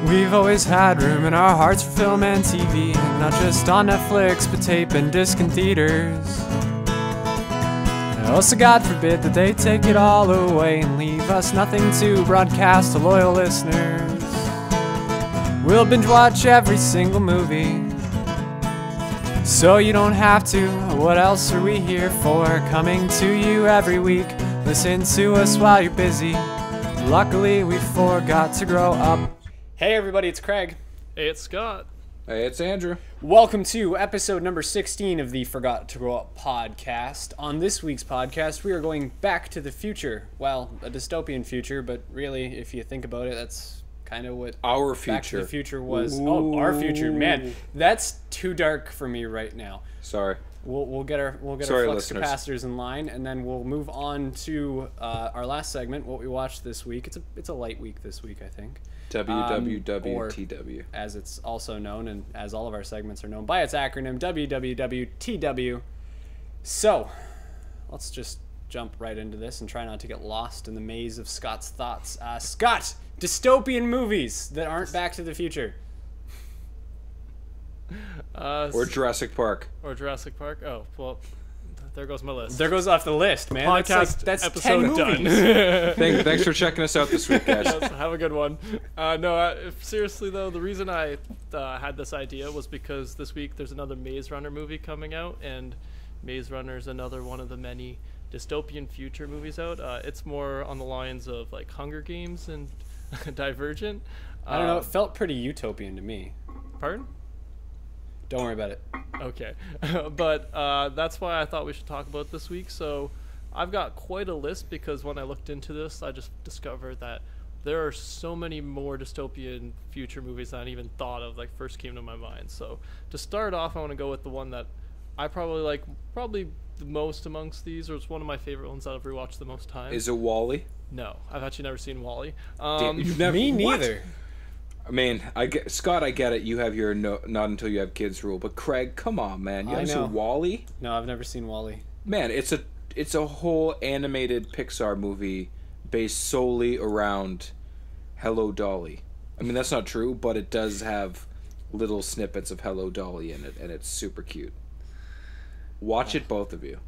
We've always had room in our hearts for film and TV, not just on Netflix, but tape and disc in theaters. Also, God forbid that they take it all away and leave us nothing to broadcast to loyal listeners. We'll binge watch every single movie, so you don't have to. What else are we here for? Coming to you every week. Listen to us while you're busy. Luckily, we forgot to grow up. Hey everybody, it's Craig. Hey, it's Scott. Hey, it's Andrew. Welcome to episode number 16 of the Forgot to Grow Up podcast. On this week's podcast, we are going back to the future. Well, a dystopian future, but really, if you think about it, that's kind of what our future. Back to the Future was. Ooh. Oh, our future, man, that's too dark for me right now. Sorry. We'll get our flux listeners. capacitors in line, and then we'll move on to our last segment, what we watched this week. It's a light week this week, I think. WWWTW. Or, as it's also known, and as all of our segments are known by its acronym, WWWTW. So, let's just jump right into this and try not to get lost in the maze of Scott's thoughts. Scott, dystopian movies that aren't Back to the Future. Or Jurassic Park. Oh, well, there goes my list. There goes off the list, man. Podcast that's episode 10 movies. done. Thanks for checking us out this week, guys. Yes, have a good one. Seriously though, the reason I had this idea was because this week there's another Maze Runner movie coming out, and Maze Runner is another one of the many dystopian future movies out. It's more on the lines of like Hunger Games and Divergent. I don't know. It felt pretty utopian to me. Pardon? Don't worry about it. Okay. But that's why I thought we should talk about this week. So I've got quite a list because when I looked into this, I just discovered that there are so many more dystopian future movies than I even thought of, like first came to my mind. So to start off, I want to go with the one that I probably like the most amongst these, or it's one of my favorite ones that I've rewatched the most times. Is it WALL-E? No, I've actually never seen WALL-E. Me neither. What? I mean, Scott, I get it. You have your not until you have kids rule, but Craig, come on, man. You haven't seen WALL-E? No, I've never seen WALL-E. Man, it's a whole animated Pixar movie based solely around Hello Dolly. I mean, that's not true, but it does have little snippets of Hello Dolly in it, and it's super cute. Watch it, both of you.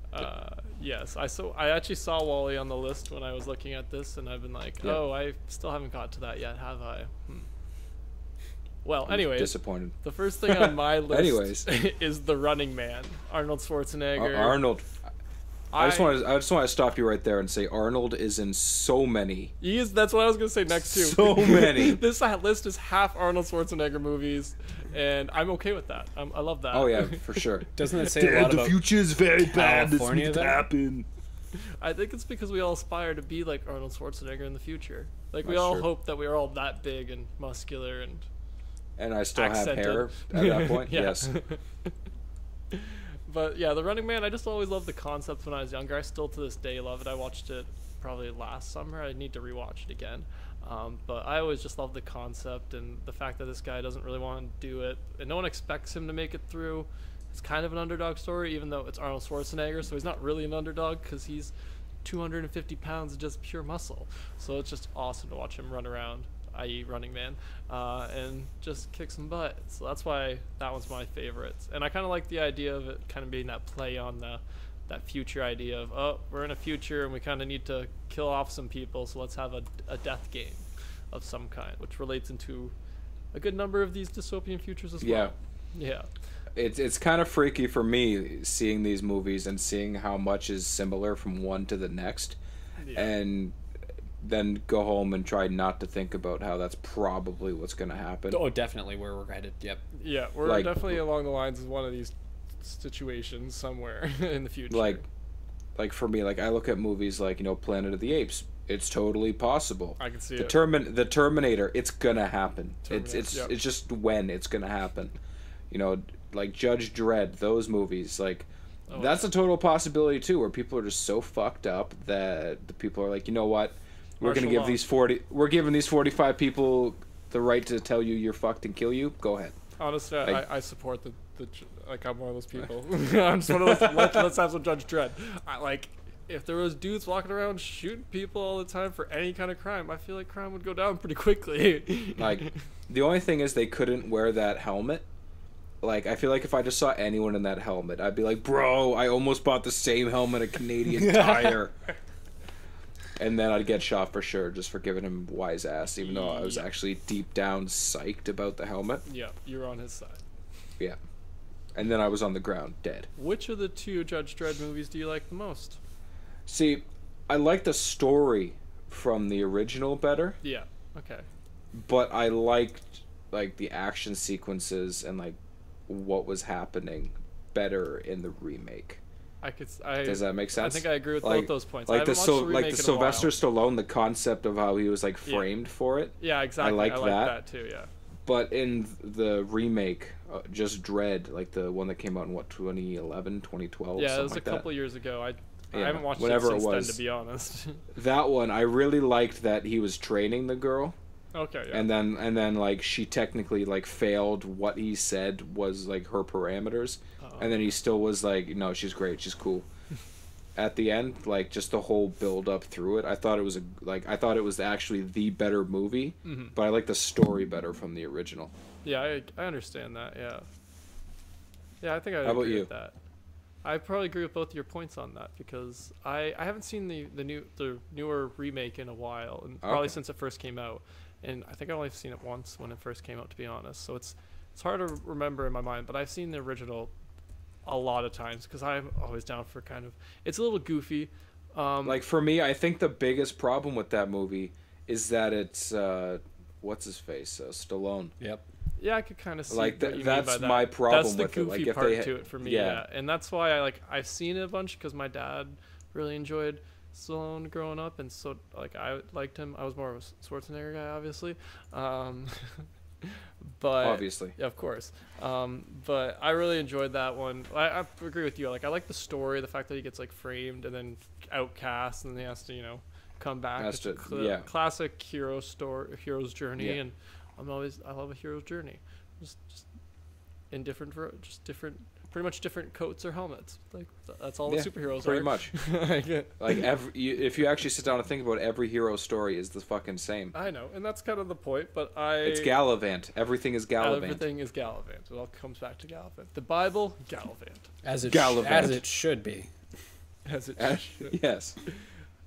Yes, I actually saw WALL-E on the list when I was looking at this, and I've been like, oh, I still haven't got to that yet, have I? Well, anyways, disappointed. The first thing on my list is The Running Man, Arnold Schwarzenegger. Arnold. I just want to stop you right there and say Arnold is in so many. That's what I was going to say next too. So many. This list is half Arnold Schwarzenegger movies, and I'm okay with that. I love that. Oh yeah, for sure. Doesn't it say a lot about the future is very bad. This California, needs to happen. I think it's because we all aspire to be like Arnold Schwarzenegger in the future. Like we That's all true. hope that we are all that big and muscular and I still accented. have hair at that point. Yes. But yeah, The Running Man, I just always loved the concept when I was younger. I still to this day love it. I watched it probably last summer. I need to rewatch it again. But I always just love the concept and the fact that this guy doesn't really want to do it, and no one expects him to make it through. It's kind of an underdog story, even though it's Arnold Schwarzenegger, so he's not really an underdog because he's 250 pounds of just pure muscle. So it's just awesome to watch him run around, i.e. Running Man, and just kick some butt. So that's why that one's my favorite. And I kind of like the idea of it kind of being that play on that future idea of, oh, we're in a future and we kind of need to kill off some people, so let's have a death game of some kind, which relates into a good number of these dystopian futures as well. Yeah. It's kind of freaky for me seeing these movies and seeing how much is similar from one to the next, and then go home and try not to think about how that's probably what's going to happen. Oh, definitely where we're headed. Yep. Yeah, we're definitely along the lines of one of these situations somewhere in the future. Like for me, like I look at movies like, Planet of the Apes. It's totally possible. I can see the it. The Terminator. It's gonna happen. Terminator, It's just when it's gonna happen. Like Judge Dredd. Those movies. Like that's a total possibility too, where people are just so fucked up that the people are like, you know what? We're giving these 45 people the right to tell you you're fucked and kill you. Go ahead. Honestly, I support the I'm one of those people. I'm just one of those. Let's have some Judge Dredd. if there was dudes walking around shooting people all the time for any kind of crime, I feel like crime would go down pretty quickly. Like, the only thing is they couldn't wear that helmet. Like, I feel like if I just saw anyone in that helmet, I'd be like, bro, I almost bought the same helmet at Canadian Tire. And then I'd get shot for sure, just for giving him wise ass, even though I was actually deep down psyched about the helmet. Yeah, you're on his side. Yeah. And then I was on the ground, dead. Which of the two Judge Dredd movies do you like the most? See, I like the story from the original better. Yeah, okay. But I liked, like, the action sequences and, like, what was happening better in the remake. Does that make sense? I think I agree with both those points. Like the Sylvester Stallone, the concept of how he was like framed for it. Yeah, exactly. I like that too. Yeah. But in the remake, just Dredd, like the one that came out in 2011, 2012. Yeah, it was like a couple years ago. I haven't watched whenever it since it was, then, to be honest. That one, I really liked that he was training the girl. Okay. Yeah. And then like she technically like failed what he said was like her parameters. And then he still was like, no, she's great, she's cool. At the end, like just the whole build up through it, I thought it was actually the better movie, but I like the story better from the original. Yeah, I understand that. Yeah. Yeah, I think I How about agree you? with that. I probably agree with both of your points on that because I haven't seen the newer remake in a while, and probably since it first came out. And I think I've only seen it once when it first came out, to be honest. So it's hard to remember in my mind, but I've seen the original a lot of times because I'm always down for kind of. It's a little goofy. Like for me, I think the biggest problem with that movie is that it's what's his face, Stallone. Yep. Yeah, I could kind of see like what you that's mean by that. my problem that's the with goofy it. Like if part they to it for me. Yeah, and that's why I've seen it a bunch because my dad really enjoyed Stallone growing up, and so like I liked him. I was more of a Schwarzenegger guy, obviously. But obviously, yeah, of course. But I really enjoyed that one. I agree with you. Like I like the story, the fact that he gets like framed and then outcast, and then he has to come back. It's a classic hero's journey, yeah. And I love a hero's journey. Just in different pretty much different coats or helmets. Like that's all the superheroes pretty are. much. Like if you actually sit down and think about it, every hero story is the fucking same. I know, and that's kind of the point. But it's Galavant. Everything is Galavant. Everything is Galavant. It all comes back to Galavant. The Bible, Galavant. As it should be. As it should. Yes.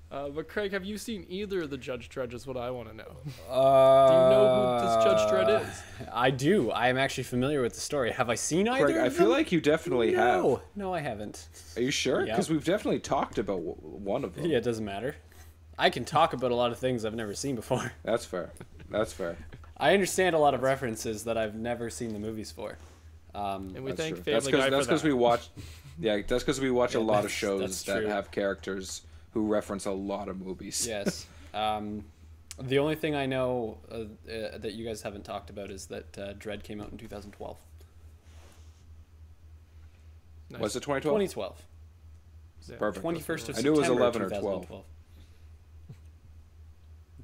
But Craig, have you seen either of the Judge Dredd? Is what I want to know. Do you know who this Judge Dredd is? I do. I am actually familiar with the story. Have I seen either? Craig, I feel like you definitely have. No, I haven't. Are you sure? Yep. Because we've definitely talked about one of them. Yeah, it doesn't matter. I can talk about a lot of things I've never seen before. That's fair. That's fair. I understand a lot of references that I've never seen the movies for. And we thank true. Family Guy for that. That's because we watch. Yeah, that's because we watch a lot of shows that true. have characters who reference a lot of movies. Yes. The only thing I know that you guys haven't talked about is that Dredd came out in 2012. Nice. Was it 2012? 2012. Yeah. Perfect. 21st of September. I knew it was 11 or 2012. 12. I'm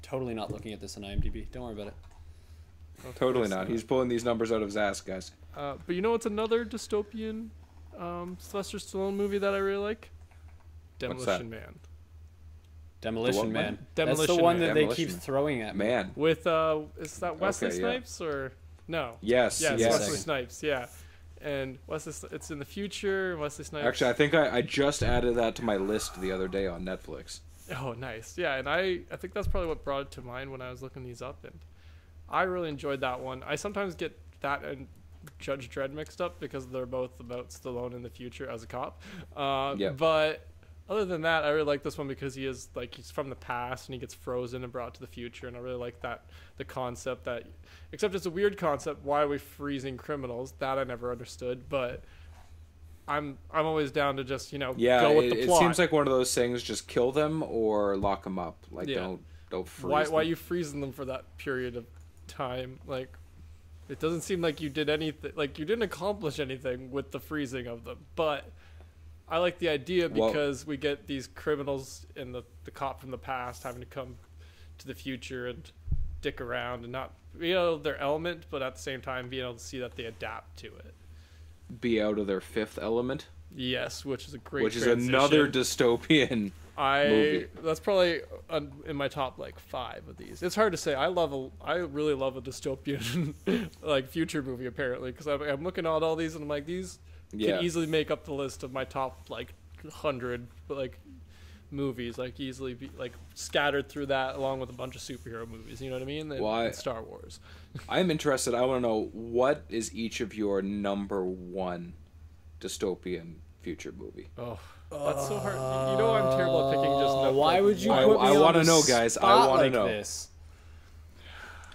totally not looking at this on IMDb. Don't worry about it. Totally not. He's pulling these numbers out of his ass, guys. But you know what's another dystopian Sylvester Stallone movie that I really like? Demolition Man. Demolition Man. Demolition That's the one Man. that they keep throwing at me. Man. With is that Wesley Snipes or no? Yes. Yeah, it's yes. Wesley Snipes. Yeah, and it's in the future. Wesley Snipes. Actually, I think I just added that to my list the other day on Netflix. Oh, nice. Yeah, and I think that's probably what brought it to mind when I was looking these up, and I really enjoyed that one. I sometimes get that and Judge Dredd mixed up because they're both about Stallone in the future as a cop. But other than that, I really like this one because he's from the past and he gets frozen and brought to the future, and I really like the concept that, except it's a weird concept. Why are we freezing criminals? That I never understood, but I'm always down to just go with the plot. It seems like one of those things: just kill them or lock them up. Like don't freeze them. Why are you freezing them for that period of time? Like, it doesn't seem like you did anything. Like, you didn't accomplish anything with the freezing of them, but I like the idea because we get these criminals and the cop from the past having to come to the future and dick around and not their element, but at the same time being able to see that they adapt to it. Be out of their fifth element. Yes, which is a great. Which transition. is another dystopian. That's probably in my top like 5 of these. It's hard to say. I really love a dystopian like future movie apparently, because I'm looking at all these and I'm like, these can easily make up the list of my top like 100 like movies, like easily be like scattered through that along with a bunch of superhero movies. You know what I mean? And Star Wars. I'm interested. I want to know, what is each of your number 1 dystopian future movie? Oh, that's so hard. You know I'm terrible at picking just. Why would you? I want to know, guys. I want to know. This?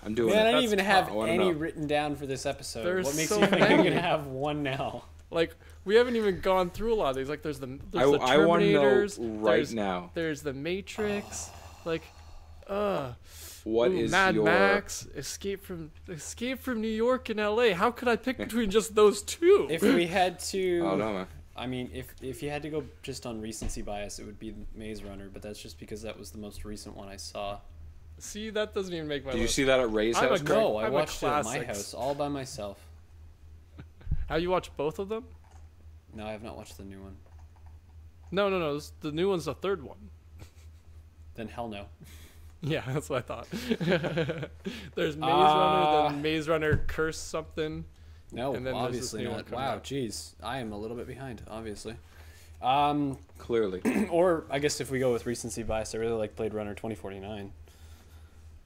I'm doing. Man, it. I don't even have any written down for this episode. What makes you think I'm gonna have one now? Like, we haven't even gone through a lot of these. Like, there's the Terminators. Right now. There's the Matrix. Like, what is Mad your... Max? Escape from New York and L.A. How could I pick between just those two? If we had to, oh no, man. I mean, if you had to go just on recency bias, it would be Maze Runner. But that's just because that was the most recent one I saw. See, that doesn't even make my list. Did you see that at Ray's house? No, I watched it at my house all by myself. Have you watched both of them? No, I have not watched the new one. No. The new one's the third one. Then hell no. Yeah, that's what I thought. There's Maze Runner, then Maze Runner Curse something. No, and then obviously not. Wow, jeez. I am a little bit behind, obviously. Clearly. Or, I guess if we go with recency bias, I really like Blade Runner 2049.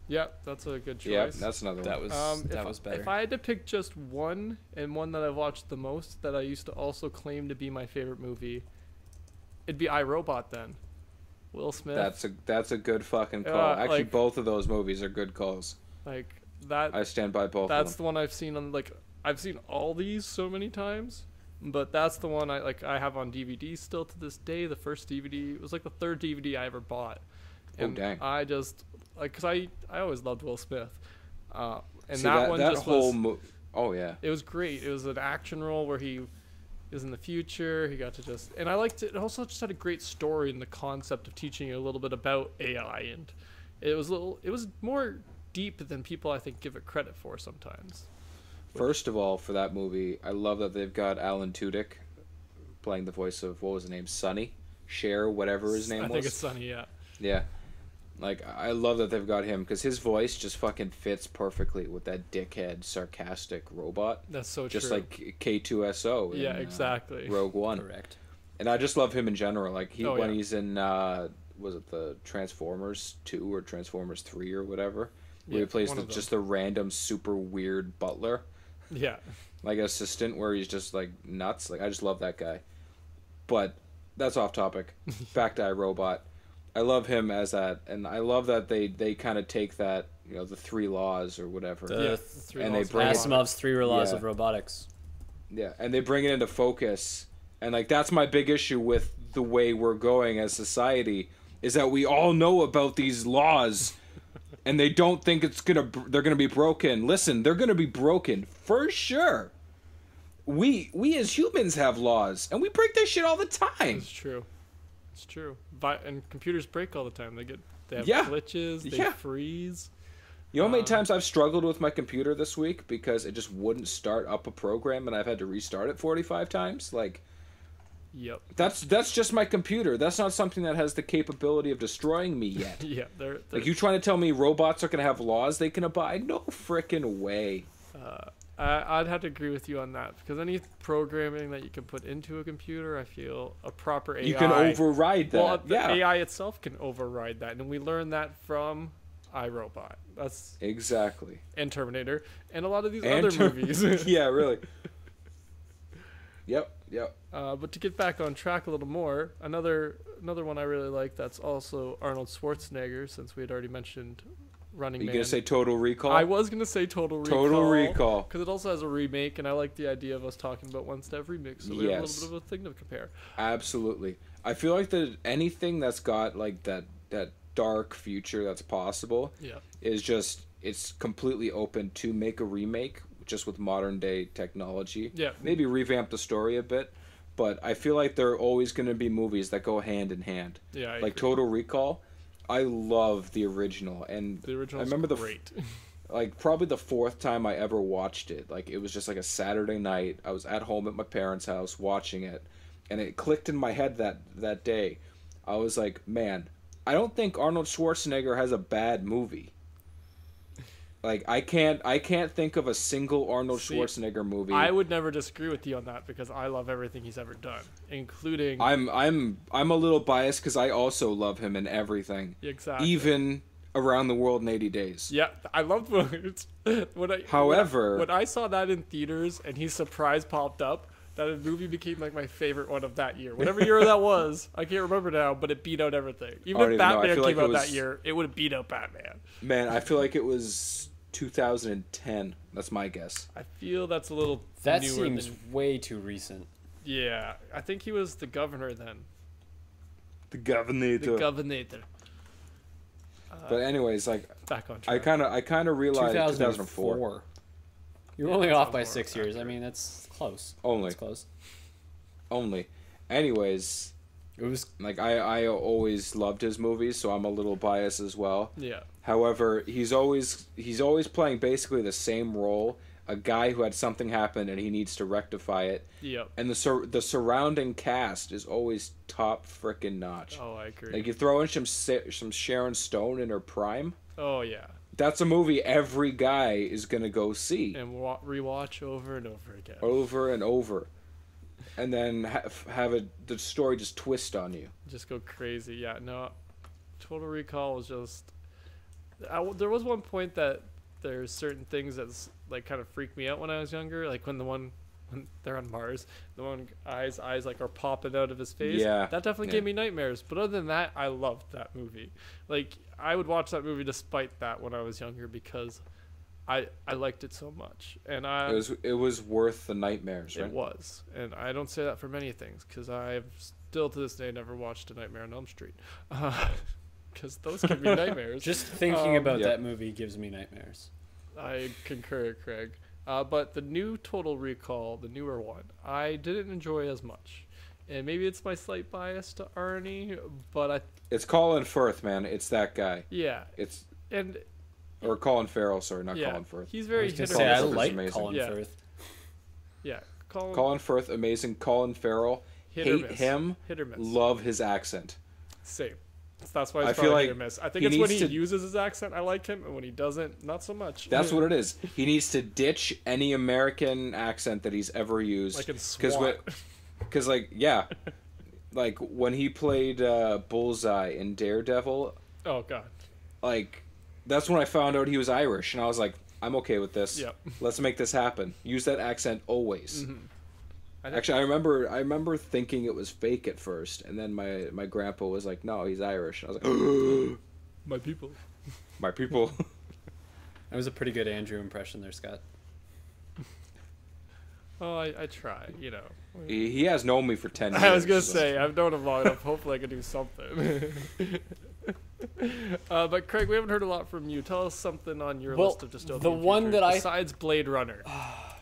Yeah, that's a good choice. Yeah, that's another one. That was better. If I had to pick just one, and one that I've watched the most, that I used to also claim to be my favorite movie, it'd be iRobot then. Will Smith. That's a good fucking call. Actually, like, both of those movies are good calls. Like that. I stand by both of them. That's the one I've seen on, like, I've seen all these so many times, but that's the one I have on DVD still to this day. The first DVD, it was like the third DVD I ever bought. And dang. I just, like, cause I always loved Will Smith. And see, that one that just whole was, oh yeah. It was great. It was an action role where he is in the future. He got to just, and I liked it. It also just had a great story and the concept of teaching you a little bit about AI, and it was more deep than people I think give it credit for sometimes. First of all, for that movie, I love that they've got Alan Tudyk playing the voice of, what was his name, Sonny Cher, whatever his name was. I think it's Sonny, yeah. Yeah. Like, I love that they've got him, because his voice just fucking fits perfectly with that dickhead, sarcastic robot. That's so just true. Just like K2SO in exactly. Rogue One. Correct. And I just love him in general. Like, when he's in, was it the Transformers 2 or Transformers 3 or whatever? Where he plays just the random super weird butler. Yeah. Like, assistant, where he's just, like, nuts. Like, I just love that guy. But that's off topic. Back to iRobot. I love him as that, and I love that they kind of take that, you know, the 3 laws or whatever, and they bring Asimov's 3 laws of robotics. Yeah, and they bring it into focus, and like that's my big issue with the way we're going as society is that we all know about these laws, and they don't think they're gonna be broken. Listen, they're gonna be broken for sure. We as humans have laws, and we break this shit all the time. It's true. It's true. And computers break all the time. They have glitches. They freeze. You know how many times I've struggled with my computer this week because it just wouldn't start up a program and I've had to restart it 45 times? Like, yep. That's just my computer. That's not something that has the capability of destroying me yet. Yeah, they're like, you trying to tell me robots are going to have laws they can abide? No frickin' way. I'd have to agree with you on that, because any programming that you can put into a computer, I feel a proper AI... You can override that. Well, the AI itself can override that, and we learned that from iRobot. That's exactly. And Terminator, and a lot of these other movies. Yeah, really. Yep. But to get back on track a little more, another one I really like that's also Arnold Schwarzenegger, since we had already mentioned Running Man. Are you going to say Total Recall? I was going to say Total Recall. Total Recall. Because it also has a remake, and I like the idea of us talking about one-step remakes, so we have a little bit of a thing to compare. Absolutely. I feel like that anything that's got like that dark future that's possible is just, it's completely open to make a remake just with modern day technology. Yeah. Maybe revamp the story a bit, but I feel like there are always going to be movies that go hand in hand. Yeah, like Total Recall. I love the original, and the original. I remember great. Like probably the 4th time I ever watched it. Like it was just like a Saturday night. I was at home at my parents' house watching it, and it clicked in my head that day. I was like, man, I don't think Arnold Schwarzenegger has a bad movie. Like, I can't think of a single Arnold Schwarzenegger movie. I would never disagree with you on that because I love everything he's ever done, including. I'm a little biased because I also love him in everything. Exactly. Even Around the World in 80 Days. Yeah, I loved However, when I saw that in theaters and his surprise popped up, that movie became like my favorite one of that year. Whatever year that was, I can't remember now, but it beat out everything. Even if Batman came out that year, it would have beat out Batman. Man, I feel like it was 2010. That's my guess. I feel that's a little That newer seems than, way too recent. yeah, I think he was the governor then. The Governor. The governor. But anyways, like, Back on I track. kind of realized 2004. 2004. You're Yeah, only that off sounds by more 6 years. I accurate. mean, that's close. Only. It's close. Only. Anyways, It was like, I always loved his movies, so I'm a little biased as well. Yeah. However, he's always playing basically the same role, a guy who had something happen and he needs to rectify it. Yep. And the surrounding cast is always top frickin' notch. Oh, I agree. Like, you throw in some Sharon Stone in her prime, Oh yeah. that's a movie every guy is gonna go see And rewatch over and over again. over and over, and then have the story just twist on you. Just go crazy. Yeah. No. Total Recall was just. There was one point that there's certain things that's like kind of freaked me out when I was younger, like when they're on Mars, the one eyes like are popping out of his face. Yeah, that definitely yeah. gave me nightmares. But other than that, I loved that movie. Like I would watch that movie despite that when I was younger because I liked it so much, and It was worth the nightmares, right? it was, and I don't say that for many things because I've still to this day never watched A Nightmare on Elm Street. Because those give me nightmares. just thinking about yeah. that movie gives me nightmares. I concur, Craig. But the new Total Recall, the newer one, I didn't enjoy as much. And maybe it's my slight bias to Arnie, but It's Colin Firth, man. It's that guy. yeah. It's And or Colin Farrell, sorry, not yeah, Colin Firth. he's I very was gonna hit or say I miss. Firth is like amazing. Colin Yeah. Firth. Yeah, Colin Firth, amazing. Colin Farrell, hit or hate miss. him. Hit or miss. Love his accent. Same. That's why I it's feel probably hit like or miss. I think he it's when needs he to- uses his accent, I like him, and when he doesn't, not so much. That's what it is. He needs to ditch any American accent that he's ever used. Like in SWAT. Because like, yeah, like when he played Bullseye in Daredevil, Oh god. like that's when I found out he was Irish, and I was like, I'm okay with this. Yep. Let's make this happen. Use that accent always. Mm-hmm. Actually, I remember thinking it was fake at first, and then my grandpa was like, "No, he's Irish." And I was like, My people. "My people." That was a pretty good Andrew impression there, Scott. Oh, I try, you know. He has known me for 10 years. I was gonna so- say I've known him long enough. Hopefully, I can do something. But Craig, we haven't heard a lot from you. Tell us something on your Well, list of dystopian the one futures, that I- besides Blade Runner.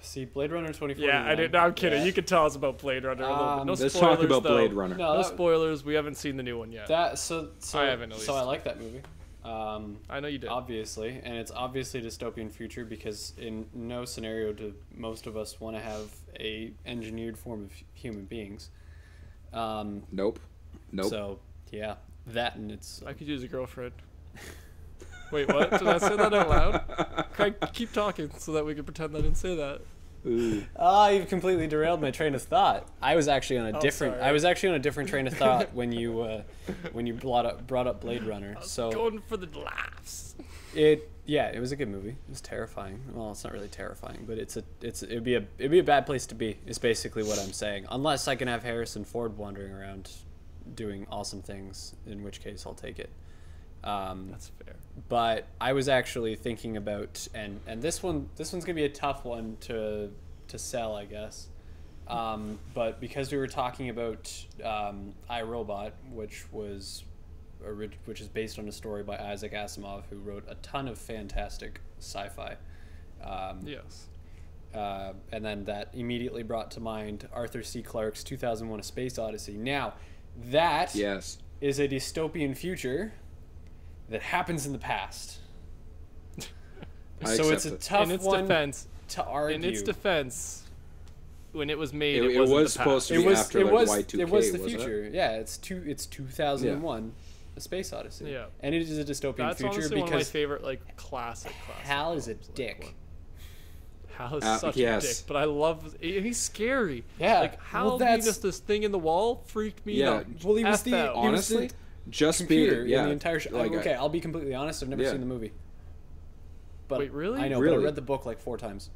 See, Blade Runner 2049. Yeah, I did. No, I'm kidding. Yeah. You could tell us about Blade Runner a little bit. No Let's spoilers, talk about though. Blade Runner. No, No that- spoilers. We haven't seen the new one yet. So I haven't, at So I least. like that movie. I know you did. Obviously, and it's obviously dystopian future because in no scenario do most of us want to have a engineered form of human beings. Nope. So yeah, that and it's I could use a girlfriend. Wait, what? Did I say that out loud? Craig, keep talking so that we can pretend I didn't say that. you've completely derailed my train of thought. I was actually on a different. sorry. I was actually on a different train of thought when you brought up Blade Runner. So Going for the laughs. it was a good movie. It was terrifying. Well, it's not really terrifying, but it'd be a bad place to be. Is basically what I'm saying. Unless I can have Harrison Ford wandering around doing awesome things, in which case I'll take it. That's fair. But I was actually thinking about and this one's gonna be a tough one to sell, I guess. But because we were talking about iRobot, which is based on a story by Isaac Asimov, who wrote a ton of fantastic sci-fi. Yes. And then that immediately brought to mind Arthur C. Clarke's 2001: A Space Odyssey. Now, that Yes. is a dystopian future that happens in the past. I So it's accept a it. tough In its one defense, to argue. in its defense, when it was made, It wasn't was the supposed past. to be after Y2K, it was the wasn't it? future. Yeah, it's 2001, A Space Odyssey. Yeah. And it is a dystopian That's future honestly one of my because favorite like classic. Hal is a films, like, dick. one. Hal is such yes. a dick, but I love, and he's scary. Yeah. Like Hal Well, being that's- just this thing in the wall freaked me Yeah. out. Well, he was F the out. he was the Honestly, just computer be yeah, in the entire show. like, Okay, I'll be completely honest. I've never Yeah. seen the movie. But Wait, really? I know, but Really? I read the book like 4 times.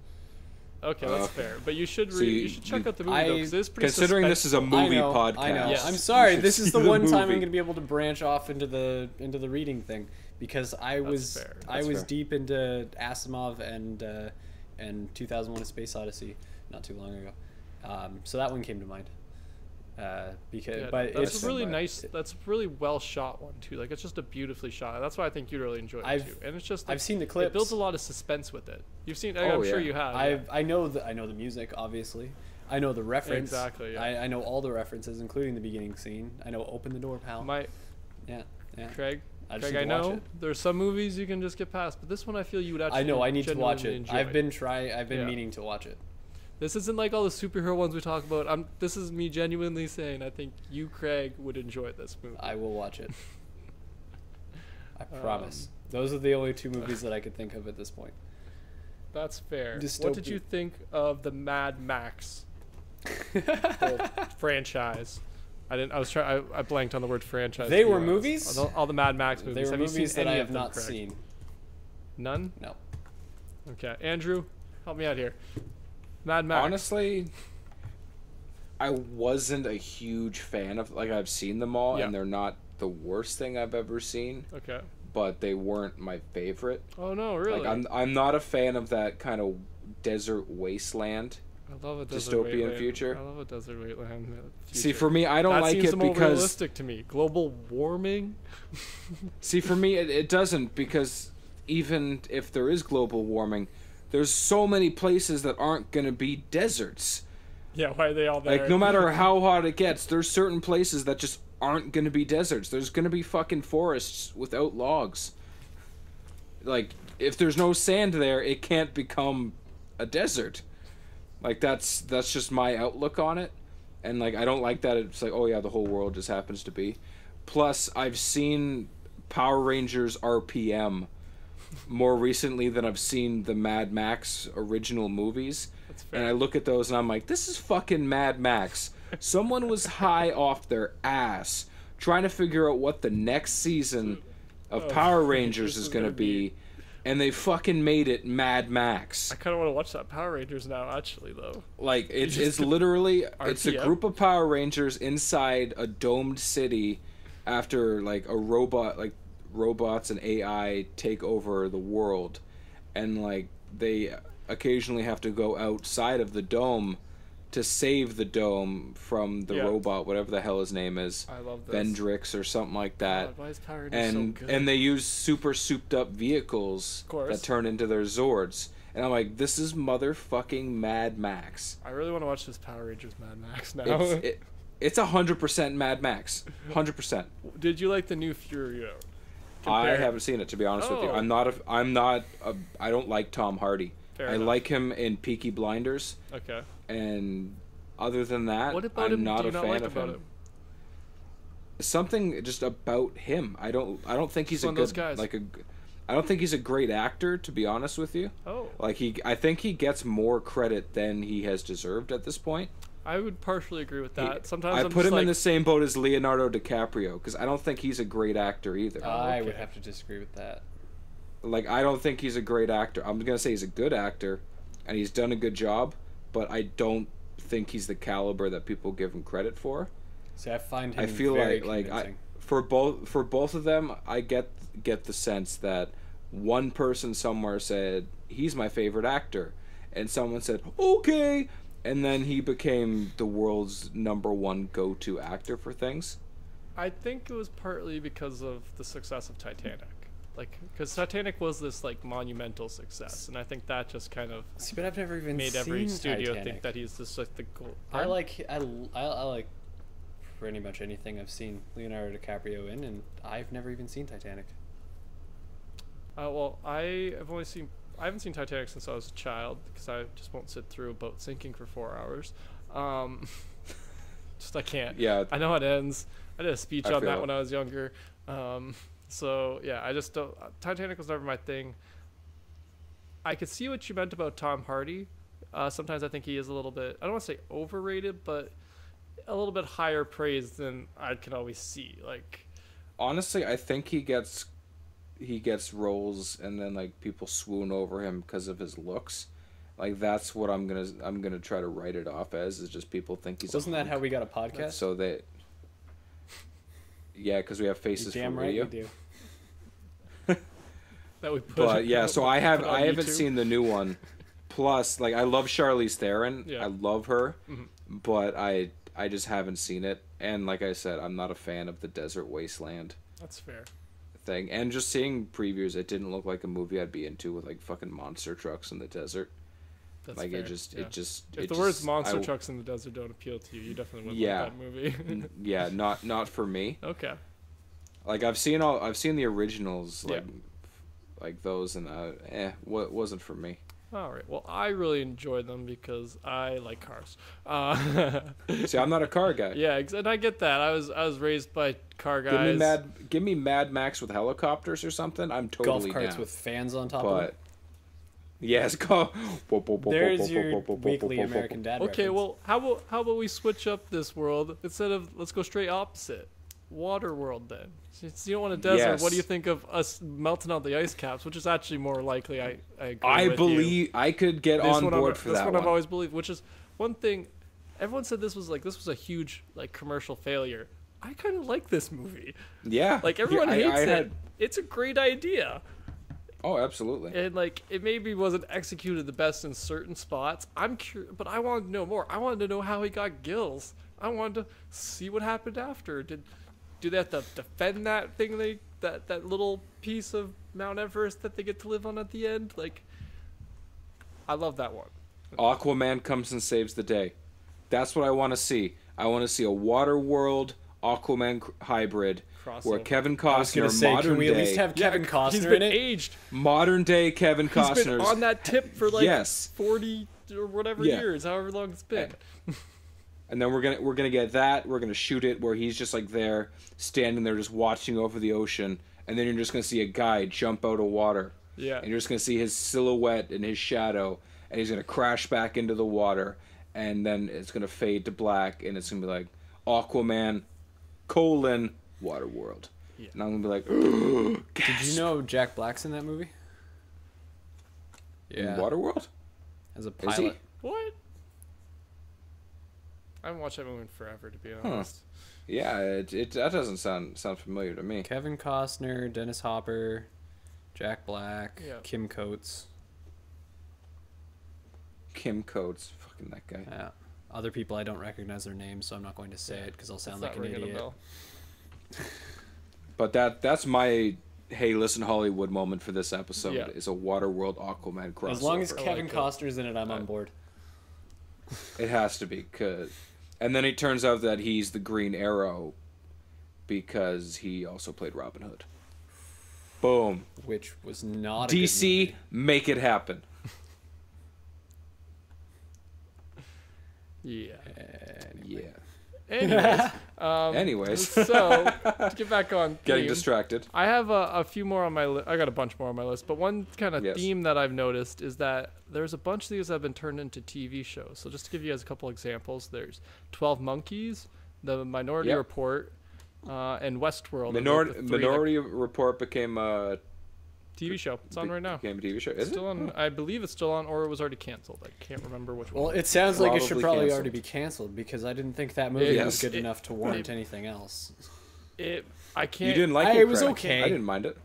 Okay, that's fair. But you should So you should check out the movie though, 'cause it's pretty considering this is a movie I know, podcast. I know. Yes. I'm you sorry. should This is see the one time I'm movie. going to be able to branch off into the reading thing because I was fair. I That's was fair. deep into Asimov and 2001: A Space Odyssey not too long ago. So that one came to mind. Because Yeah, but that's it's a really nice. That's a really well shot one too. Like it's just a beautifully shot. That's why I think you'd really enjoy it I've- too. And it's just I've seen the clips. It builds a lot of suspense with it. You've seen. Oh, I'm sure yeah. you have. I know the music obviously. I know the reference. Exactly, yeah. I know all the references, including the beginning scene. I know "Open the Door, Pal." My Yeah. Craig. I just Craig, need I to watch know it. there's some movies you can just get past, but this one I feel you would actually. I know. I need to watch genuinely it. enjoy. I've been Yeah. meaning to watch it. This isn't like all the superhero ones we talk about. This is me genuinely saying I think you, Craig, would enjoy this movie. I will watch it. I promise. Those are the only 2 movies that I could think of at this point. That's fair. What did Dystopian. you think of the Mad Max whole franchise? I blanked on the word franchise. They to be were honest. movies? All the Mad Max movies. They were Have movies you seen that I any have of them, not Craig? seen. None. No. Okay, Andrew, help me out here. Mad Max. Honestly, I wasn't a huge fan of. Like I've seen them all, Yeah. and they're not the worst thing I've ever seen, Okay. but they weren't my favorite. Oh no, really? Like I'm not a fan of that kind of desert wasteland. I love a desert dystopian wasteland. future. I love a desert wasteland. See, future. for me, I don't that like seems it more because realistic to me. Global warming. see, for me, it doesn't because even if there is global warming, there's so many places that aren't going to be deserts. Yeah, why are they all there? Like, no matter how hot it gets, there's certain places that just aren't going to be deserts. There's going to be fucking forests without logs. Like, if there's no sand there, it can't become a desert. Like, that's just my outlook on it. And, like, I don't like that it's like, oh, yeah, the whole world just happens to be. Plus, I've seen Power Rangers RPM more recently than I've seen the Mad Max original movies. That's fair. And I look at those and I'm like, this is fucking Mad Max. Someone was high off their ass trying to figure out what the next season of Power Rangers is going to be, and they fucking made it Mad Max. I kind of want to watch that Power Rangers now, actually, though. Like, it's just literally, it's a RPM? group of Power Rangers inside a domed city after, like, a robot, like, robots and AI take over the world, and like they occasionally have to go outside of the dome to save the dome from the Yeah. robot, whatever the hell his name is, I love this. Vendrix or something like that. God, why is Power Rangers so good? And they use super souped up vehicles course. that turn into their Zords. And I'm like, this is motherfucking Mad Max. I really want to watch this Power Rangers Mad Max now. It's 100% Mad Max. 100%. Did you like the new Furio? I haven't seen it, to be honest with you. Oh. I don't like Tom Hardy. Fair I enough. like him in Peaky Blinders, Okay. and other than that, What about I'm him? not do you a not fan like of about him. him? Something just about him. I don't think he's He's a one of those good guys. I don't think he's a great actor, to be honest with you. Oh, I think he gets more credit than he has deserved at this point. I would partially agree with that. Sometimes I I'm put just him like, in the same boat as Leonardo DiCaprio because I don't think he's a great actor either. I okay. would have to disagree with that. Like, I don't think he's a great actor. I'm gonna say he's a good actor, and he's done a good job, but I don't think he's the caliber that people give him credit for. See, I find him I feel very like convincing. for both of them, I get the sense that one person somewhere said he's my favorite actor, and someone said okay, and then he became the world's #1 go-to actor for things. I think it was partly because of the success of Titanic. Like, because Titanic was this like monumental success, and I think that just kind of See, but I've never even made seen every studio Titanic. think that he's just like the gold. I like pretty much anything I've seen Leonardo DiCaprio in, and I've never even seen Titanic. Well, I have only seen. I haven't seen Titanic since I was a child because I just won't sit through a boat sinking for 4 hours. Just I can't. Yeah. I know how it ends. I did a speech on that it. when I was younger. So yeah, I just don't. Titanic was never my thing. I could see what you meant about Tom Hardy. Sometimes I think he is a little bit, I don't want to say overrated, but a little bit higher praise than I can always see. Like, honestly, I think he gets roles and then like people swoon over him because of his looks. Like that's what I'm gonna try to write it off as, is just people think he's. Wasn't that how we got a podcast? So they. Yeah, because we have faces Damn for right radio. we do. that we put. But yeah, so I put on haven't YouTube. seen the new one. Plus, like I love Charlize Theron. Yeah. I love her, but I just haven't seen it. And like I said, I'm not a fan of the desert wasteland That's fair. thing. And just seeing previews, it didn't look like a movie I'd be into with like fucking monster trucks in the desert. That's Like fair. it just. If the words monster trucks in the desert don't appeal to you, you definitely wouldn't Yeah. like that movie. Yeah, not for me. Okay. Like I've seen the originals, like those, and wasn't for me. All right. Well, I really enjoyed them because I like cars. See, I'm not a car guy. Yeah, and I get that. I was raised by car guys. Give me Mad Max with helicopters or something. I'm totally Golf carts down. with fans on top of But it. yes, go. There's your weekly American Dad Okay, reference. well, how about we switch up this world instead of let's go straight opposite. Water world then. Since you don't want a desert, Yes. what do you think of us melting out the ice caps, which is actually more likely? I agree I with believe you. I could get on board for that That's what one. I've always believed, which is one thing. Everyone said this was a huge like commercial failure. I kind of like this movie. Yeah, Like everyone Yeah, hates it. had- It's a great idea. Oh, absolutely. And like it maybe wasn't executed the best in certain spots. I'm curious, but I wanted to know more. I wanted to know how he got gills. I wanted to see what happened after. Do they have to defend that thing? That little piece of Mount Everest that they get to live on at the end. Like, I love that one. Aquaman comes and saves the day. That's what I want to see. I want to see a Waterworld Aquaman hybrid where Crossover. Kevin I was gonna Costner, say, modern can we at day, least have Kevin He's Costner been in it? aged. modern day Kevin He's been Costner's on that tip for like Yes. 40 or whatever Yeah. years, however long it's been. And then we're gonna get that. We're gonna shoot it where he's just like there, standing there, just watching over the ocean. And then you're just gonna see a guy jump out of water. Yeah. And you're just gonna see his silhouette and his shadow, and he's gonna crash back into the water, and then it's gonna fade to black, and it's gonna be like Aquaman, Waterworld. Yeah. And I'm gonna be like, Did you know Jack Black's in that movie? in Yeah, Waterworld? as a Is he? pilot. What? I haven't watched that movie in forever, to be honest. Yeah, it that doesn't sound familiar to me. Kevin Costner, Dennis Hopper, Jack Black, Yeah. Kim Coates. Kim Coates, fucking that guy. Yeah. Other people I don't recognize their names, so I'm not going to say it because I'll sound It's like not an ringing a idiot. bell. But that's my hey, listen Hollywood moment for this episode Yeah. is a Waterworld Aquaman crossover. As long as I Kevin like it. Costner's in it, I'm on board. It has to be, and then it turns out that he's the Green Arrow because he also played Robin Hood. Boom. Which was not a good DC, movie. make it happen. Yeah. Yeah. Anyways, Anyways, so to get back on getting theme, distracted. I have a few more on my list. I got a bunch more on my list, but one kind of Yes. theme that I've noticed is that there's a bunch of these that have been turned into TV shows. So just to give you guys a couple examples, there's 12 Monkeys, The Minority Yep. Report, and Westworld. are Minority, the three that- Minority Report became a TV show. It's on right now. Became a TV show. Is Still it? on. I believe it's still on, or it was already canceled. I can't remember which Well, one. it sounds like it should Probably probably canceled. already be canceled because I didn't think that movie Yes. was good It- enough to warrant anything else. I can't. You didn't like it it? was Craig? okay. I didn't mind it.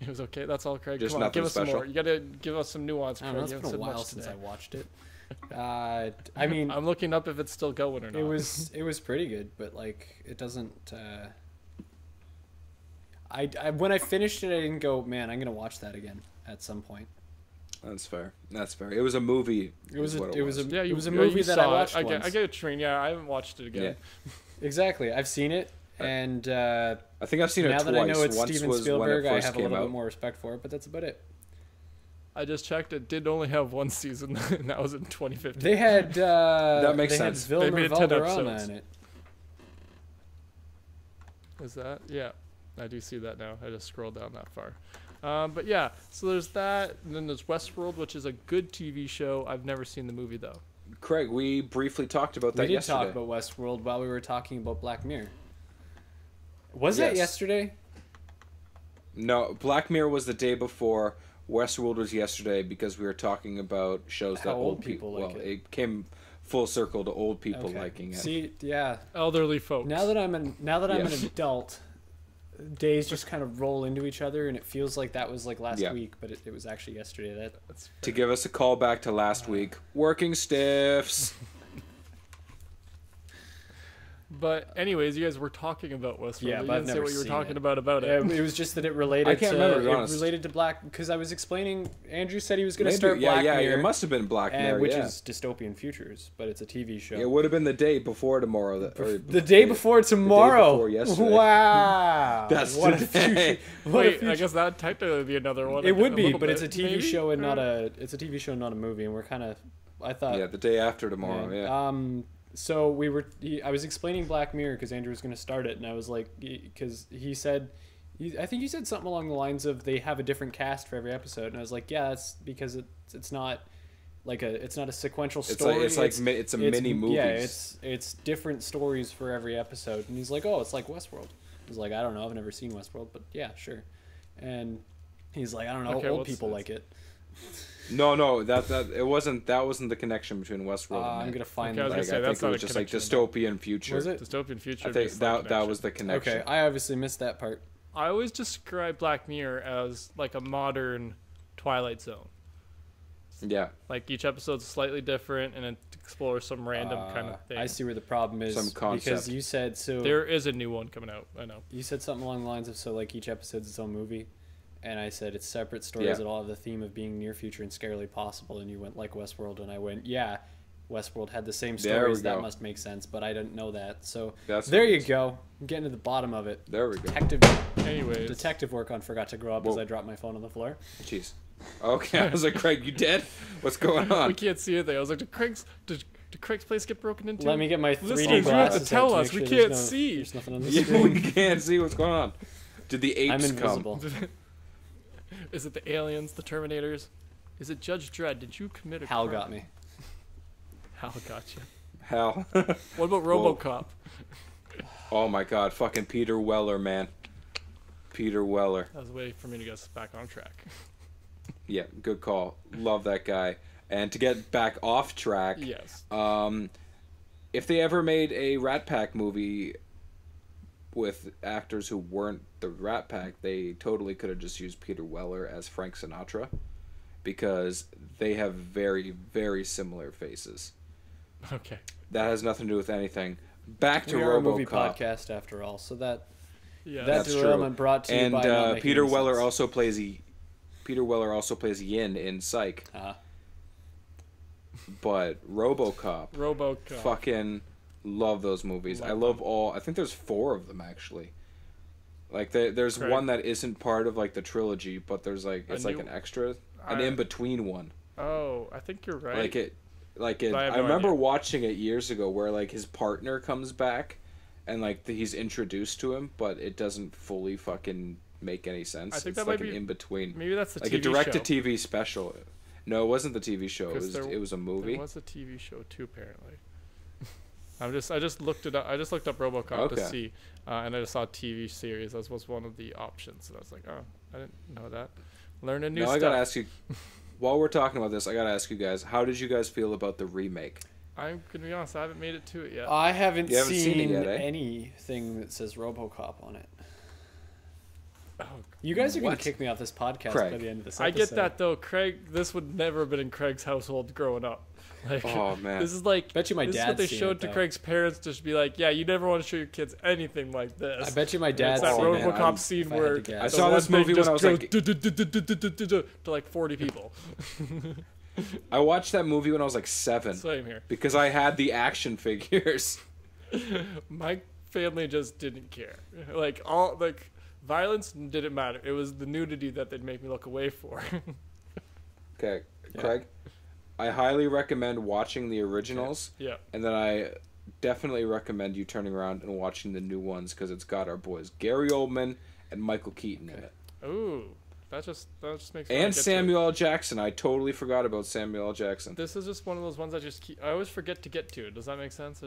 It was okay. That's all, Craig. Just Come on, nothing give us some special. more. You gotta give us some nuance, I Craig. don't know, it's You been haven't a said while much since today. I watched it. I mean, I'm looking up if it's still going or not. it was pretty good, but like it doesn't. I when I finished it, I didn't go, man, I'm gonna watch that again at some point. That's fair. That's fair. It was a movie. It was is what it was a Yeah, it was a yeah, movie you that I saw it. watched I once. get what you mean. Yeah, I haven't watched it again. Yeah. Exactly, I've seen it, and I think I've seen it now twice. that I know it's Once Steven was when it Spielberg, I first have a came little out. bit more respect for it. But that's about it. I just checked. It did only have one season, and that was in 2015. They had that makes they sense. Had They Vilmer made 10 Valderrama episodes. in it. Is that? Yeah, I do see that now. I just scrolled down that far. But yeah, so there's that. And then there's Westworld, which is a good TV show. I've never seen the movie, though. Craig, we briefly talked about that We did yesterday. talk about Westworld while we were talking about Black Mirror. Was Yes. that yesterday? No, Black Mirror was the day before. Westworld was yesterday because we were talking about shows How that old old people people like well, it. it came full circle to old people Okay. liking it. See, yeah. Elderly folks. Now that I'm an Yes. adult, days just kind of roll into each other, and it feels like that was like last Yeah. week, but it was actually yesterday. That's To give us a call back to last week, working stiffs. But anyways, you guys were talking about Westworld. Yeah, you but I've didn't say never what you were seen talking it. about it. It was just that it related. I can't remember, to be It honest. related to Black because I was explaining. Andrew said he was going to Maybe, start Black Mirror. it must have been Black Mirror, which yeah. is Dystopian Futures, but it's a TV show. It would have been the day before tomorrow. The day before tomorrow. before yesterday. Wow. That's what today. What a Wait, I future. guess that technically be another one. It would a be, little but bit, it's a TV maybe? show and not a. It's a TV show, not a movie, and we're kind of. I thought. Yeah, the day after tomorrow, yeah. So we were. I was explaining Black Mirror because Andrew was going to start it, and I was like, because he said, I think you said something along the lines of they have a different cast for every episode, and I was like, yeah, that's because it's not like it's not a sequential story. It's a mini movie. Yeah, it's different stories for every episode, and he's like, oh, it's like Westworld. I was like, I don't know, I've never seen Westworld, but yeah, sure. And he's like, I don't know, Okay, old what's people this? like it. No, that wasn't the connection between Westworld and I'm that. gonna find. Okay, I was that. gonna say, I think that's it not was a just like connection. dystopian future. Was it? Dystopian future. I think is the that was the connection. Okay, I obviously missed that part. I always describe Black Mirror as like a modern Twilight Zone. Yeah. Like each episode's slightly different and it explores some random kind of thing. I see where the problem is. Some concept. Because you said so. There is a new one coming out. I know. You said something along the lines of so like each episode's its own movie, and I said it's separate stories Yeah. that all have the theme of being near future and scarily possible, and you went like Westworld, and I went yeah, Westworld had the same There we stories. That go. must make sense, but I didn't know that. So That's there what it you is. go. I'm getting to the bottom of it. There we go. Anyways. Detective work on Forgot to Grow Up as Whoa. I dropped my phone on the floor. Jeez. Okay, I was like, Craig, you dead? What's going We on? can't see anything. I was like, did Craig's place get broken into? Let me get my Listeners, 3D you have to glasses. tell out us. make We sure there's can't see. There's nothing on the Yeah, screen. we can't see what's going on. Did the I'm apes invisible. come? Is it the aliens, the Terminators? Is it Judge Dredd? Did you commit a Hal crime? got me. Hal got you. Hell. What about Whoa. RoboCop? Oh my god, fucking Peter Weller, man. Peter Weller. That was a way for me to get us back on track. Yeah, good call. Love that guy. And to get back off track, Yes. if they ever made a Rat Pack movie with actors who weren't the Rat Pack, they totally could have just used Peter Weller as Frank Sinatra, because they have very, very similar faces. Okay. That has nothing to do with anything. Back to We are a movie RoboCop. podcast after all, so that Yeah. That's That's derailment true. brought to you And by not making Peter any Weller sense. also plays Yin in Psych. Ah. But RoboCop, RoboCop. fucking love those movies. I love all. I think there's 4 of them actually. Like there's Craig. one that isn't part of like the trilogy, but there's like A it's like new- an extra, an I- in between one. Oh, I think you're right. Like it. But I have I no remember idea. watching it years ago, where like his partner comes back, and like he's introduced to him, but it doesn't fully fucking make any sense. I think it's that like might an be- in between, Maybe that's the like TV a direct to show. TV special. No, it wasn't the TV show. It 'Cause was a movie. There was a TV show too, apparently. I just looked it up. I just looked up RoboCop Okay. to see, and I just saw TV series. That was one of the options, and I was like, oh, I didn't know that. Learning new Now stuff. I gotta ask you, while we're talking about this, I gotta ask you guys, how did you guys feel about the remake? I'm gonna be honest. I haven't made it to it yet. I haven't, You haven't seen it yet, eh? anything that says RoboCop on it. Oh, You guys are going What? to kick me off this podcast Craig. by the end of this I episode. get that though, Craig. This would never have been in Craig's household growing up. Like, Oh, man. this is like. Bet you my this is what dad's they seen showed it, to though. Craig's parents to just be like, yeah, you never want to show your kids anything like this. I bet you my It's dad's that seen man, it. RoboCop I'm- scene if I had where to guess. I the saw one this thing movie when just I was goes like- to like 40 people. I watched that movie when I was like 7 Same here. because I had the action figures. My family just didn't care. Violence didn't matter. It was the nudity that they'd make me look away for. Okay, Yeah. Craig, I highly recommend watching the originals. Yeah. And then I definitely recommend you turning around and watching the new ones because it's got our boys Gary Oldman and Michael Keaton in it. Ooh, that just makes me wanna And get to it. Samuel L. Jackson. I totally forgot about Samuel L. Jackson. This is just one of those ones I always forget to get to. Does that make sense?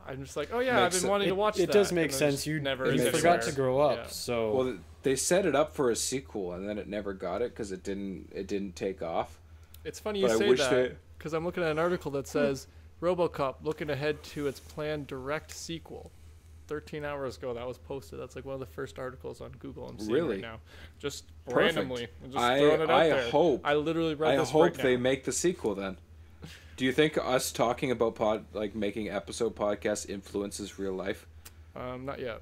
I'm just like, oh yeah, Makes I've been wanting to watch that. It does make and then sense. just You never it you is makes forgot anywhere. to grow up, Yeah. so Well, they set it up for a sequel, and then it never got it because it didn't take off. It's funny But you I say wish that because I'm looking at an article that says Robocop looking ahead to its planned direct sequel. 13 hours ago that was posted. That's like one of the first articles on Google I'm seeing Really? right now. Just Perfect. randomly. I'm just throwing it out I there. hope. I literally read I this hope right they now. make the sequel then. Do you think us talking about making episode podcasts influences real life? Not yet,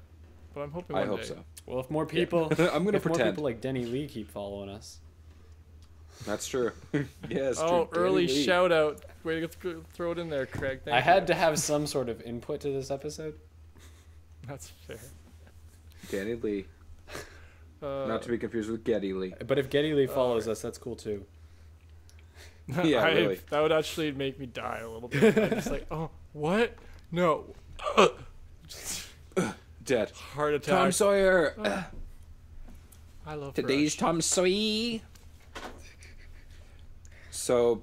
but I'm hoping I one hope day. so. well, if more people, I'm gonna if more pretend. people like Denny Lee keep following us, That's true. Yeah, it's Oh, true. early Danny Lee. shout out. Way to throw it in there, Craig. Thank I you. had to have some sort of input to this episode. That's fair. Danny Lee. Not to be confused with Geddy Lee. But if Getty Lee follows us, that's cool too. Yeah, really. That would actually make me die a little bit. I'm just like, oh, what? No. Just Dead. heart attack. Tom Sawyer. I love Today's Rush. Tom Sawyer. So,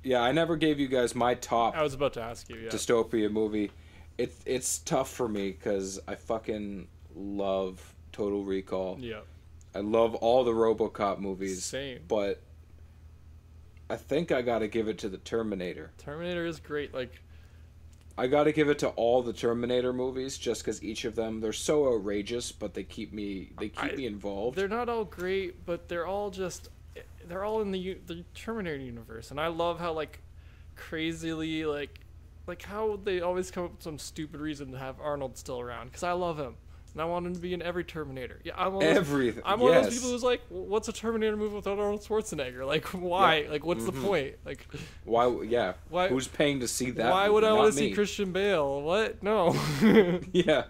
yeah, I never gave you guys my top I was about to ask you. Yeah. dystopia movie. It's tough for me because I fucking love Total Recall. Yeah. I love all the RoboCop movies. Same. But I think I got to give it to the Terminator. Terminator is great. Like, I got to give it to all the Terminator movies just because each of them, they're so outrageous, but they keep me me involved. they're not all great, but they're all in the Terminator universe, and I love how like crazily like how they always come up with some stupid reason to have Arnold still around because I love him. And I want him to be in every Terminator. Yeah, I'm one of those, Everything. I'm one of those yes. people who's like, what's a Terminator movie without Arnold Schwarzenegger? Like, why? Yeah. Like, what's the point? Like, Why? Yeah. Why- Who's paying to see that? why would I Not want to me. see Christian Bale? What? No. Yeah.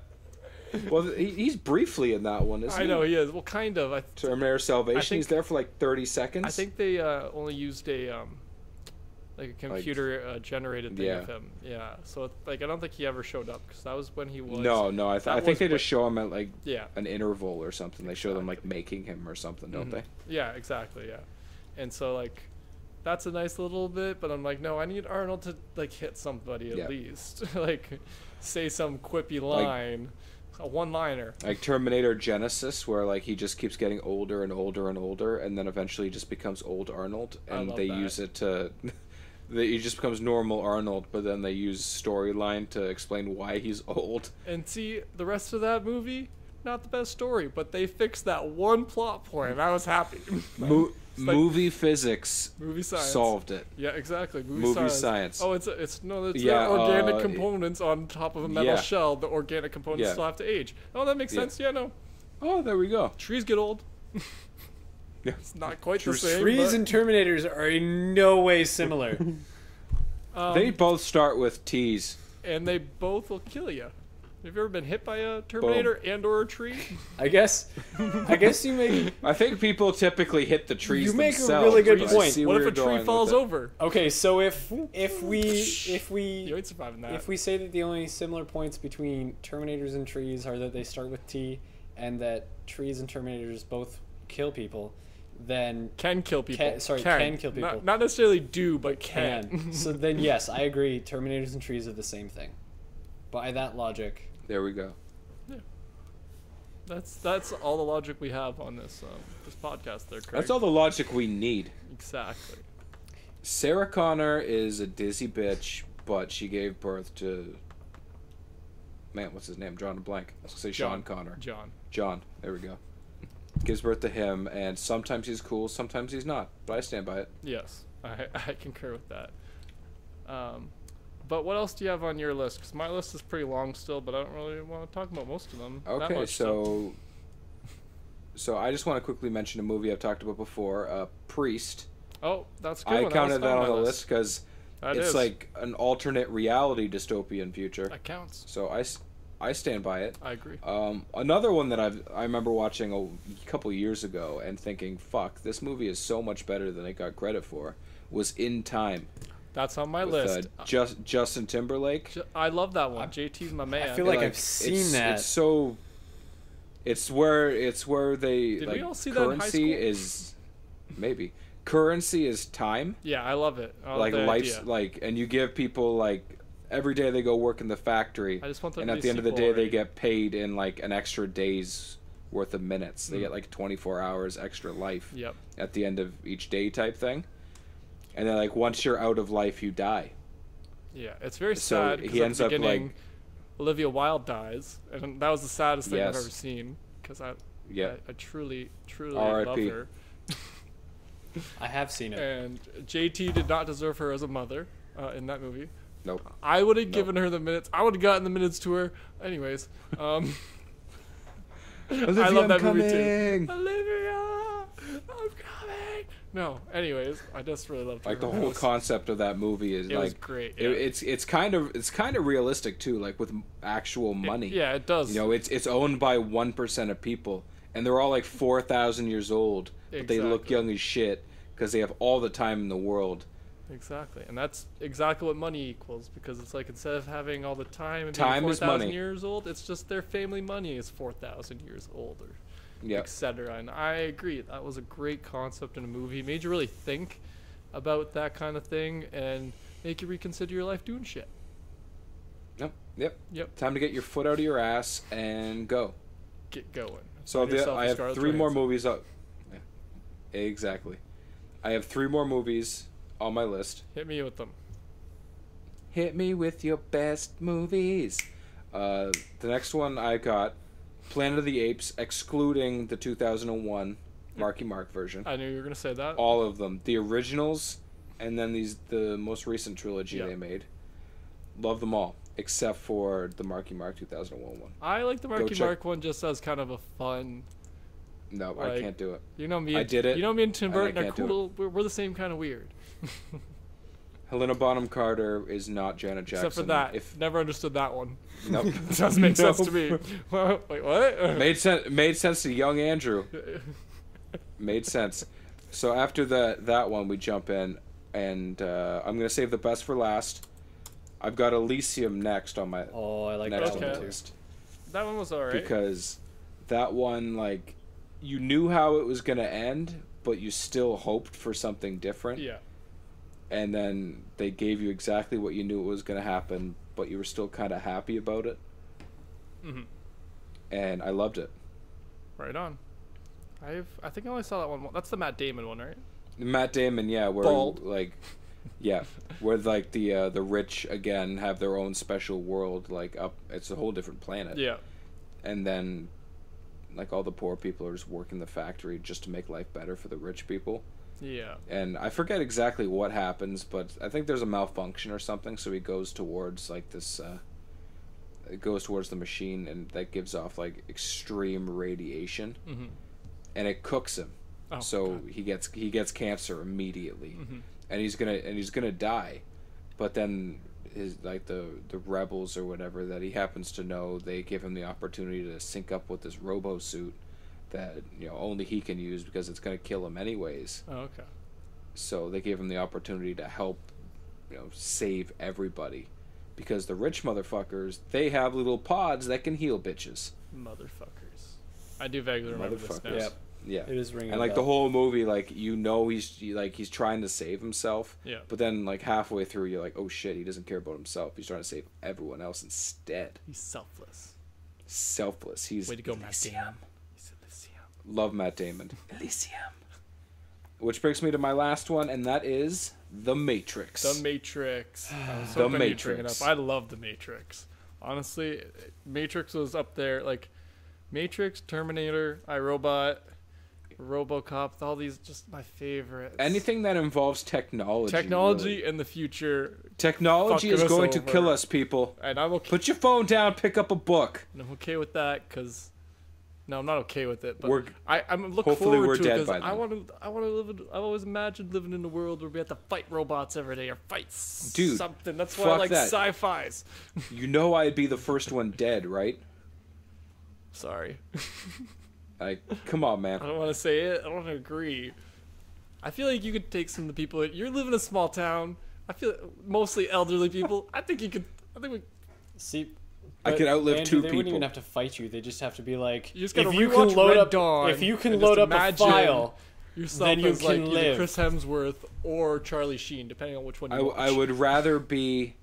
Well, he's briefly in that one, isn't he? I know he is. Well, kind of. Terminator Salvation. think- He's there for like 30 seconds. I think they only used a like a computer generated thing yeah. of him. Yeah. So like I don't think he ever showed up because that was when he was. No. I that think was they what- just show him at like Yeah. an interval or something. They show them like making him or something, don't they? Yeah. Exactly. Yeah. And so like, that's a nice little bit, but I'm like, no, I need Arnold to like hit somebody at Yeah. least, like say some quippy line, a one-liner. Like Terminator Genesis, where like he just keeps getting older and older and older, and then eventually just becomes old Arnold, I and love they that. use it to. He just becomes normal Arnold, but then they use storyline to explain why he's old. And see, the rest of that movie, not the best story, but they fixed that one plot point, and I was happy. Mo- like- movie physics Movie science. solved it. Yeah, exactly. Movie science. Oh, it's no, it's Yeah, organic components on top of a metal yeah. shell. The organic components Yeah. still have to age. Oh, that makes Yeah. sense. Yeah, no. Oh, there we go. Trees get old. Yeah. It's not quite True. the same. Trees but, and Terminators are in no way similar. They both start with T's. and they both will kill you. Have you ever been hit by a Terminator and or a tree? I guess you make. I think people typically hit the trees You make a themselves. really good but I point. see What where if a you're tree going falls with it. over? Okay, so if You we ain't surviving that. if we say that the only similar points between Terminators and trees are that they start with T, and that trees and Terminators both kill people, then can kill people. can kill people. Not necessarily do, but can. can. So then yes, I agree. Terminators and trees are the same thing. By that logic, There we go. That's all the logic we have on this podcast. There, Craig. That's all the logic we need. Exactly. Sarah Connor is a dizzy bitch, but she gave birth to. Man, what's his name? John Blank. I was gonna say Sean Connor. John. There we go. Gives birth to him, and sometimes he's cool, sometimes he's not. But I stand by it. Yes, I concur with that. But what else do you have on your list? Because my list is pretty long still, but I don't really want to talk about most of them. that Okay, much stuff. so I just want to quickly mention a movie I've talked about before, Priest. Oh, that's a good. I one. counted that on my the list because That it's is. like an alternate reality dystopian future. That counts. So I stand by it. I agree. Another one that I remember watching a couple years ago and thinking, fuck, this movie is so much better than it got credit for, was In Time. That's on my with, list. Justin Timberlake. I love that one. JT's my man. I feel like I've seen that. It's so. It's where they. Did like, we all see that in high currency school? is, maybe currency is time. Yeah, I love it. I love like the life's idea. like, and you give people like every day they go work in the factory, I just want them and to at be the end of the sequel day already. they get paid in like an extra day's worth of minutes. They get like 24 hours extra life. Yep. At the end of each day type thing, and then like once you're out of life you die. Yeah, it's very So sad. he 'cause at ends the up, beginning, like- Olivia Wilde dies, and that was the saddest thing I've Yes. ever seen. Because I truly R.I.P. love her. I have seen it. And JT did not deserve her as a mother in that movie. Nope. I would have given her the minutes. I would have gotten the minutes to her. Anyways, Olivia, I love that I'm movie coming! too. Olivia, I'm coming. No, anyways, I just really loved her. Like the whole concept of that movie is It like was great. it- Yeah. it's kind of realistic too, like with actual money. Yeah, it does. You know, it's owned by 1% of people, and they're all like 4,000 years old, but they look Exactly. young as shit because they have all the time in the world. Exactly, and that's exactly what money equals, because it's like instead of having all the time and Time being is 4,000 money. years old, it's just their family money is 4,000 years old, or Yeah. etc. And I agree, that was a great concept in a movie. It made you really think about that kind of thing and make you reconsider your life doing shit. Yep. Time to get your foot out of your ass and go. Get going. So Find yourself I a have Scarlett 3 more Johansson. movies up. Yeah. Exactly. I have 3 more movies on my list. Hit me with them. Hit me with your best movies. The next one I got Planet of the Apes, excluding the 2001 Marky Mark version. I knew you were gonna say that. All of them, the originals, and then the most recent trilogy Yeah. they made. Love them all, except for the Marky Mark 2001 one. I like the Marky check- Mark one just as kind of a fun. No, I Like, can't do it. You know me. I did it, You know me and Tim and I Burton are can't do it. cool. We're the same kind of weird. Helena Bonham Carter is not Janet Jackson. Except for that. If Never understood that one. nope. It does make sense to Nope. me. Wait, what? Made sense to young Andrew. Made sense. So after that one, we jump in, and I'm gonna save the best for last. I've got Elysium next on my Oh, I like next that on Okay. the one too. list That one was alright. because that one, like, you knew how it was gonna end, but you still hoped for something different. Yeah. And then they gave you exactly what you knew was gonna happen, but you were still kind of happy about it. Mhm. And I loved it. Right on. I think I only saw that one. That's the Matt Damon one, right? Matt Damon, yeah, where Bald. like, yeah, where like the rich again have their own special world, like up, it's a whole different planet, Yeah. and then like all the poor people are just working the factory just to make life better for the rich people. Yeah. And I forget exactly what happens, but I think there's a malfunction or something, so he goes towards like this. It goes towards the machine, and that gives off like extreme radiation, Mhm. and it cooks him. Oh, So God. he gets cancer immediately, Mhm. and he's gonna die. But then his like the rebels or whatever that he happens to know, they give him the opportunity to sync up with this robo suit that only he can use because it's gonna kill him anyways. Oh, okay. So they gave him the opportunity to help save everybody, because the rich motherfuckers, they have little pods that can heal bitches. Motherfuckers. I do vaguely remember this now. Motherfuckers. Yep. Yeah. It is ringing And a like bell. the whole movie, like he's trying to save himself. Yeah. But then like halfway through, you're like, oh shit, he doesn't care about himself. He's trying to save everyone else instead. He's selfless. Selfless. He's Way to go, Matt Elysium. Damon. He's Elysium. Love Matt Damon. Elysium. Which brings me to my last one, and that is The Matrix. The Matrix. I was The hoping you'd bring it Matrix. up. I love The Matrix. Honestly, Matrix was up there. Like, Matrix, Terminator, iRobot, Robocop, all these just my favorites. Anything that involves technology. Technology really. in the future, Technology fucking is us going to over. kill us, people. and I'm okay. Put your phone down, pick up a book. And I'm okay with that because No, I'm not okay with it. But We're- I'm looking hopefully forward we're to it dead because by I then. want to live. I've always imagined living in a world where we have to fight robots every day or fight Dude, something. That's why I fuck like that. sci-fis. You know I'd be the first one dead, right? Sorry, Like, come on, I man. don't want to say it. I don't want to agree. I feel like you could take some of the people. You live in a small town. I feel mostly elderly people. I think you could. I think we. See, I but could outlive Andrew, two they wouldn't people. even have to fight you. They just have to be like, You just gotta if you rewatch can load Red up, Dawn if you can and load just up a imagine file, yourself then you as like can either live. Chris Hemsworth or Charlie Sheen, depending on which one you watch. I would rather be.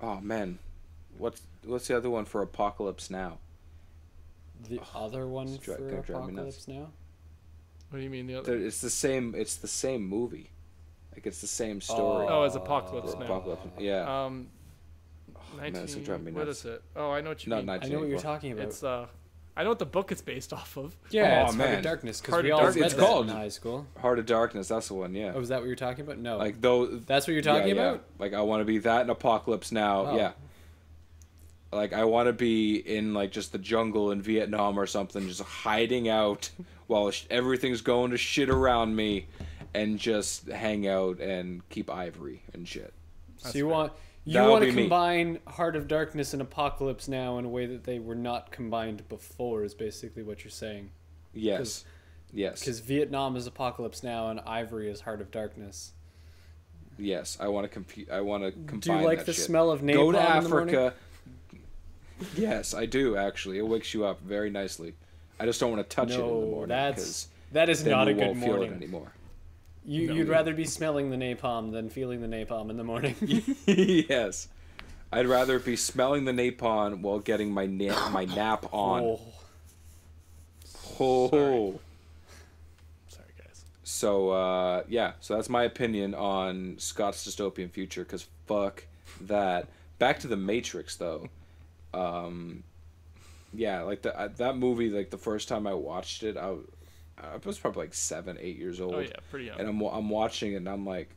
Oh man, what's the other one for Apocalypse Now? the other one it's for gonna drive me Apocalypse Now. What do you mean the other? It's the same. It's the same movie. Like it's the same story. Oh, it's Apocalypse For Now. Apocalypse. Yeah. Um, man, this will drive me what nuts. is it? Oh, I know what you Not mean. 19. I know what you're talking about. It's I know what the book it's based off of. Yeah, Oh, it's Heart man. of Darkness because Heart we of all Darkness. read It's that called- in high school. Heart of Darkness. That's the one. Yeah. Oh, is that what you're talking about? No, Like though. that's what you're talking yeah, about. Yeah. Like I want to be that in Apocalypse Now. Oh. Yeah. Like I want to be in like just the jungle in Vietnam or something, just hiding out while everything's going to shit around me, and just hang out and keep ivory and shit. So you want That'll to be me. combine Heart of Darkness and Apocalypse Now in a way that they were not combined before. Is basically what you're saying. Yes. Yes. Because Vietnam is Apocalypse Now and Ivory is Heart of Darkness. Yes. I want to I want to combine. Do you like that the shit. smell of napalm Go to in the morning? Africa. Yes, I do actually. It wakes you up very nicely. I just don't want to touch it in the No, morning that is then not a you good won't feel it morning. anymore. You'd rather be smelling the napalm than feeling the napalm in the morning. Yes. I'd rather be smelling the napalm while getting my nap on. Oh. Oh. Sorry, guys. So yeah, so that's my opinion on Scott's dystopian future. Because fuck that. Back to the Matrix though. Yeah, like that movie. Like the first time I watched it, I was probably like 7, 8 years old. Oh yeah, pretty young. And I'm watching it and I'm like,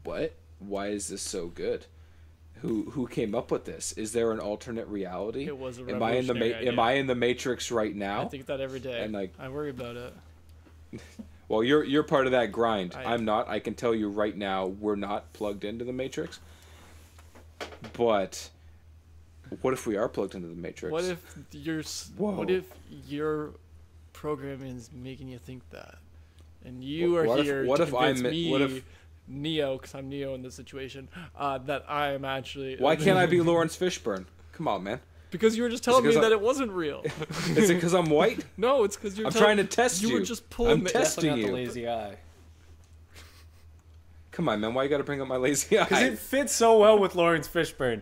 what? Why is this so good? Who came up with this? Is there an alternate reality? It was a am I in the revolutionary am idea. I in the Matrix right now? I think that every day. And, like- I worry about it. Well, you're part of that grind. I- I'm not. I can tell you right now, we're not plugged into the Matrix. But what if we are plugged into the Matrix? What if Whoa. what if your programming is making you think that, and you are What if- here what to if convince I'm- me, what if- Neo, because I'm Neo in this situation, that I am actually. Why can't I be Lawrence Fishburne? Come on, man. Because you were just telling me 'cause that it wasn't real. Is it because I'm white? No, it's because you're. I'm trying to test you. You were just pulling. I'm the, testing Definitely not you. the lazy eye. Come on, man. Why you got to bring up my lazy eye? Because it fits so well with Lawrence Fishburne.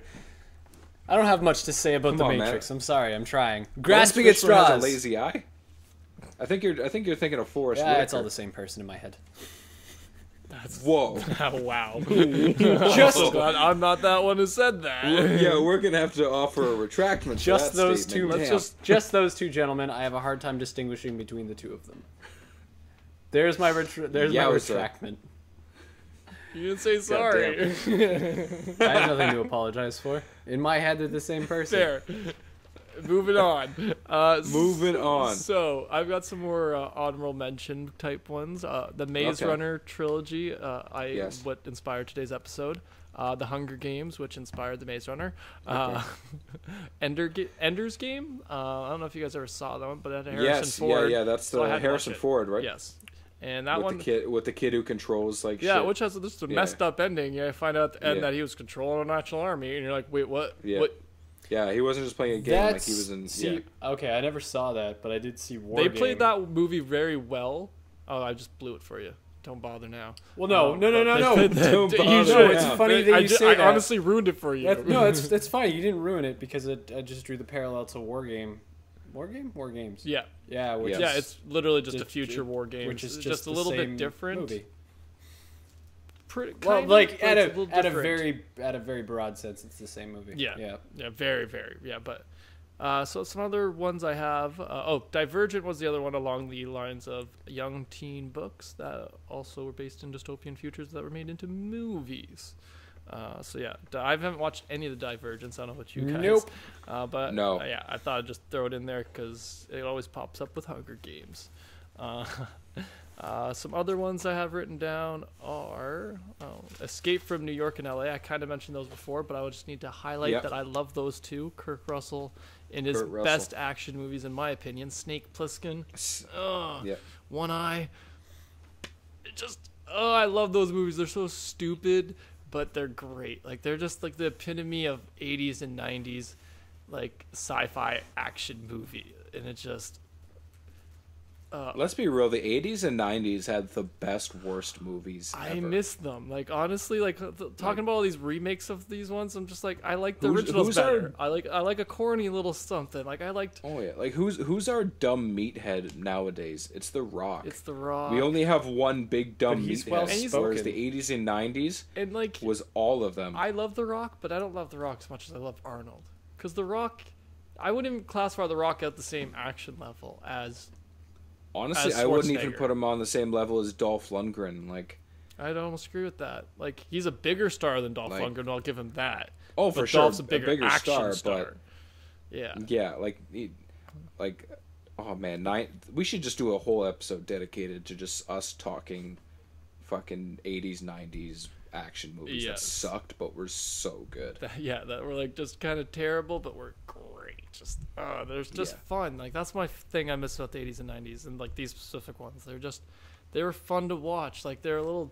I don't have much to say about Come the on, man. Matrix. I'm sorry. I'm trying. Lawrence Grasping at Fishburne has straws. a lazy eye. I think you're thinking of Forrest Yeah, Whitaker. it's all the same person in my head. Whoa. Oh, wow. Just, I'm not that one who said that. Yeah, we're gonna have to offer a retractment. just for that those statement. two. Damn. Just those two gentlemen. I have a hard time distinguishing between the two of them. There's my Yowza. retractment. You didn't say sorry. I have nothing to apologize for. In my head, they're the same person. There. Moving on. Moving on. So I've got some more honorable mention type ones. The Maze Okay. Runner trilogy. Yes. What inspired today's episode. The Hunger Games, which inspired the Maze Runner. Ender's Game. I don't know if you guys ever saw that one, but it had Harrison Yes, Ford. yeah, that's so I the had to Harrison watch it. Ford, right? Yes. And that with one. the kid who controls like Yeah, shit. which has this Yeah. messed up ending. You find out at the end Yeah. that he was controlling a national army, and you're like, wait, what? Yeah. What? Yeah, he wasn't just playing a game like he was in. See, okay, I never saw that, but I did see War They Game. played that movie very well. Oh, I just blew it for you. Don't bother now. Well, no. Don't You bother should. now. It's funny that I you say I that. honestly ruined it for you. That's fine. You didn't ruin it because I just drew the parallel to War Game. War Game? War Games. Yeah. Yeah, which Yeah, is, it's literally just a just- future war game. which is It's just a the little same bit different. movie. Pretty, Well, kind like of, but it's a little different. at a very broad sense, it's the same movie. Yeah. Yeah, very, very. Yeah, but so some other ones I have. Divergent was the other one along the lines of young teen books that also were based in dystopian futures that were made into movies. So yeah, I haven't watched any of the Divergence. I don't know what you guys. Nope. But No. yeah, I thought I'd just throw it in there because it always pops up with Hunger Games. Some other ones I have written down are Escape from New York and LA. I kind of mentioned those before, but I would just need to highlight that I love those two. Kurt Russell in his best action movies, in my opinion. Snake Plissken. One Eye. It just, I love those movies. They're so stupid, but they're great. Like, they're just like the epitome of 80s and 90s, like, sci-fi action movie. And it just... let's be real, the 80s and 90s had the best worst movies ever. I miss them. Like, honestly, like talking about all these remakes of these ones, I'm just like, I like the originals better. I like a corny little something. Like, I liked... Oh yeah, like who's our dumb meathead nowadays? It's The Rock. It's The Rock. We only have one big dumb he's meathead. well-spoken. Whereas the 80s and 90s and like was all of them. I love The Rock, but I don't love The Rock as much as I love Arnold. Because The Rock, I wouldn't even classify The Rock at the same action level as... Honestly, I wouldn't even put him on the same level as Dolph Lundgren. Like, I'd almost agree with that. Like, he's a bigger star than Dolph Lundgren. I'll give him that. Oh, but for sure, Dolph's a bigger action star. But yeah, like, oh man, we should just do a whole episode dedicated to just us talking, fucking 80s, 90s action movies that sucked, but were so good. That were like just kind of terrible, but were great. Just there's just fun. Like, that's my thing I miss about the 80s and 90s, and like these specific ones. They were fun to watch. Like, they're a little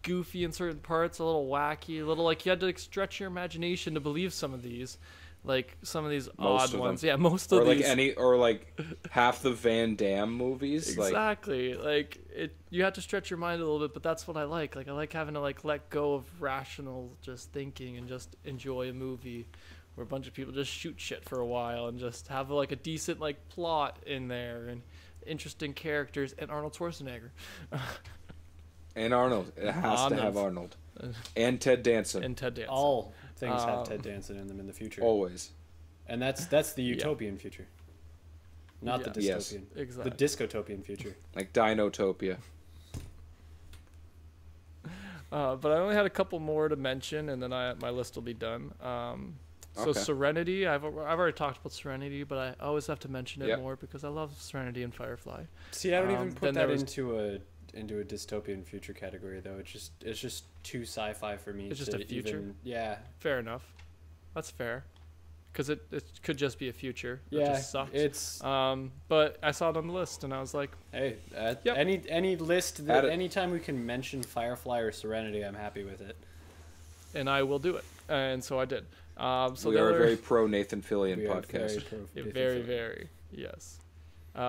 goofy in certain parts, a little wacky, a little like you had to like stretch your imagination to believe some of these. Like some of these odd ones. Yeah, most of these. Or like half the Van Damme movies. Exactly. Like it, you have to stretch your mind a little bit, but that's what I like. Like, I like having to like let go of rational just thinking and just enjoy a movie where a bunch of people just shoot shit for a while and just have like a decent like plot in there and interesting characters and Arnold Schwarzenegger. And Arnold. It has to have Arnold. And Ted Danson. All things have Ted Danson in them in the future. Always. And that's the utopian future. Not the dystopian. Yes. Exactly. The discotopian future. Like Dinotopia. But I only had a couple more to mention, and then my list will be done. So Okay. Serenity, I've already talked about Serenity, but I always have to mention it more because I love Serenity and Firefly. See, I don't even put that into a dystopian future category though. It's just too sci-fi for me. It's just a future. Fair enough. That's fair. Because it could just be a future. It just sucks. It's. But I saw it on the list, and I was like, hey, any list that anytime we can mention Firefly or Serenity, I'm happy with it. And I will do it, and so I did. So we are a very pro Nathan Fillion podcast. Very, yes.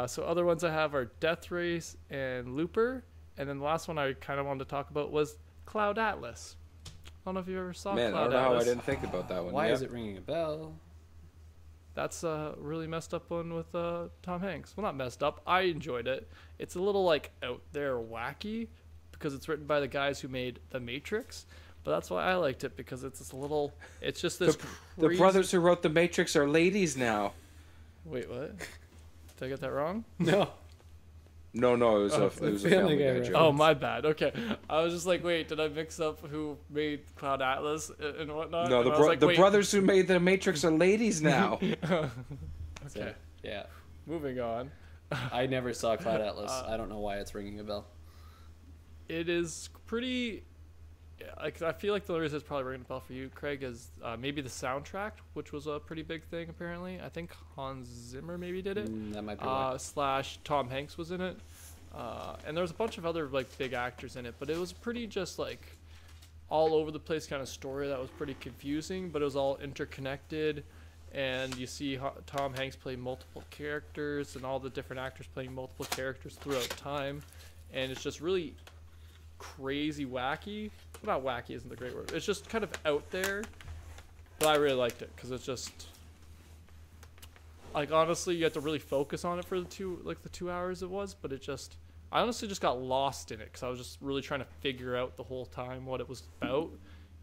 So other ones I have are Death Race and Looper, and then the last one I kind of wanted to talk about was Cloud Atlas. I don't know if you ever saw Cloud Atlas. Man, I don't know how I didn't think about that one. Why is it ringing a bell? That's a really messed up one with Tom Hanks. Well, not messed up. I enjoyed it. It's a little like out there wacky because it's written by the guys who made The Matrix. But that's why I liked it, because it's just a little. It's just this. The brothers who wrote The Matrix are ladies now. Wait, what? Did I get that wrong? No. No, it was a Family Guy joke. Oh, my bad. Okay, I was just like, wait, did I mix up who made Cloud Atlas and whatnot? No, the brothers who made The Matrix are ladies now. Okay. So, yeah. Moving on. I never saw Cloud Atlas. I don't know why it's ringing a bell. It is pretty. I feel like the reason it's probably ringing a bell for you, Craig, is maybe the soundtrack, which was a pretty big thing apparently. I think Hans Zimmer maybe did it. That might be right. / Tom Hanks was in it, and there was a bunch of other like big actors in it. But it was pretty just like all over the place kind of story that was pretty confusing, but it was all interconnected. And you see Tom Hanks play multiple characters, and all the different actors playing multiple characters throughout time, and it's just really crazy wacky. Not wacky isn't the great word. It's just kind of out there, but I really liked it because it's just like, honestly, you have to really focus on it for the 2 hours it was, but I honestly just got lost in it because I was just really trying to figure out the whole time what it was about,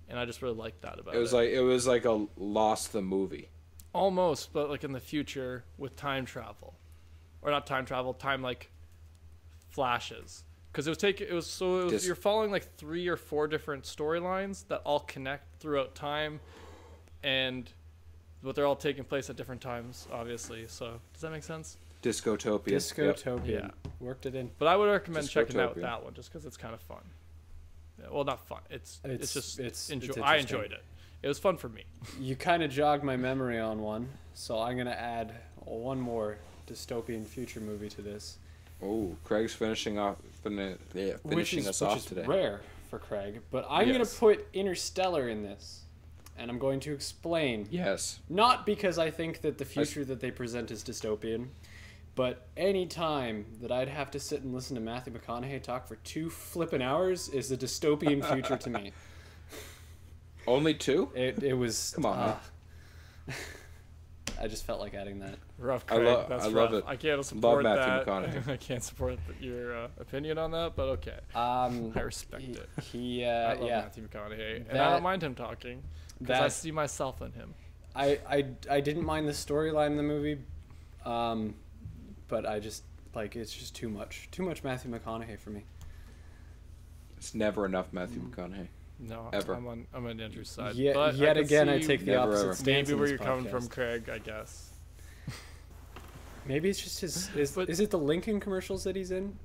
and I just really liked that about it. It was like a Lost the movie. Almost, but like in the future with time travel, or not time travel, time like flashes. because you're following like 3 or 4 different storylines that all connect throughout time, but they're all taking place at different times, obviously. So does that make sense? Discotopian. Yeah. Worked it in. But I would recommend checking out that one just because it's kind of fun. Yeah, well, not fun. I enjoyed it. It was fun for me. You kind of jogged my memory on one, so I'm gonna add one more dystopian future movie to this. Oh, Craig's finishing us off today. Rare for Craig, but I'm gonna put Interstellar in this, and I'm going to explain. Yes. Not because I think that the future that they present is dystopian, but any time that I'd have to sit and listen to Matthew McConaughey talk for 2 flippin' hours is a dystopian future to me. Only 2? It was. Come on. I just felt like adding that. Rough, Craig. I love it. I can't support Love that. Matthew McConaughey. I can't support your opinion on that, but okay. I respect it. I love Matthew McConaughey, and I don't mind him talking because I see myself in him. I didn't mind the storyline in the movie, but I just it's just too much Matthew McConaughey for me. It's never enough Matthew McConaughey. No, ever. I'm on Andrew's side. Yet again, I take the opposite stance. Maybe in where this you're coming podcast. from, Craig. I guess. Maybe it's just his. Is it the Lincoln commercials that he's in?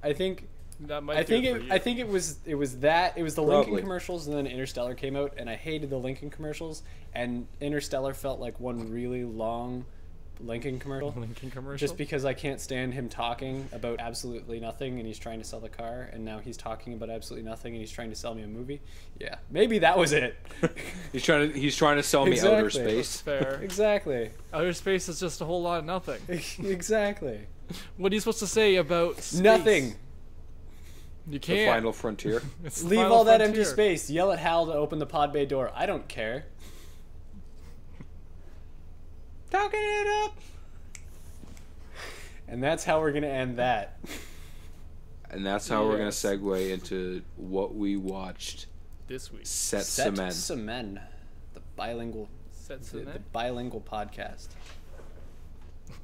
I think. That might. I think it was that. It was the Probably. Lincoln commercials, and then Interstellar came out, and I hated the Lincoln commercials, and Interstellar felt like one really long Lincoln commercial. Just because I can't stand him talking about absolutely nothing, and he's trying to sell the car, and now he's talking about absolutely nothing, and he's trying to sell me a movie. Yeah, maybe that was it. He's trying to sell me outer space. That's fair. Exactly. Outer space is just a whole lot of nothing. Exactly. What are you supposed to say about space? Nothing. You can't. The final frontier. It's the Leave final all that frontier. empty space. Yell at Hal to open the pod bay door. I don't care. Talking it up. And that's how we're going to end that. And that's how we're going to segue into what we watched This week. Set Set Cement. Cement. The bilingual podcast.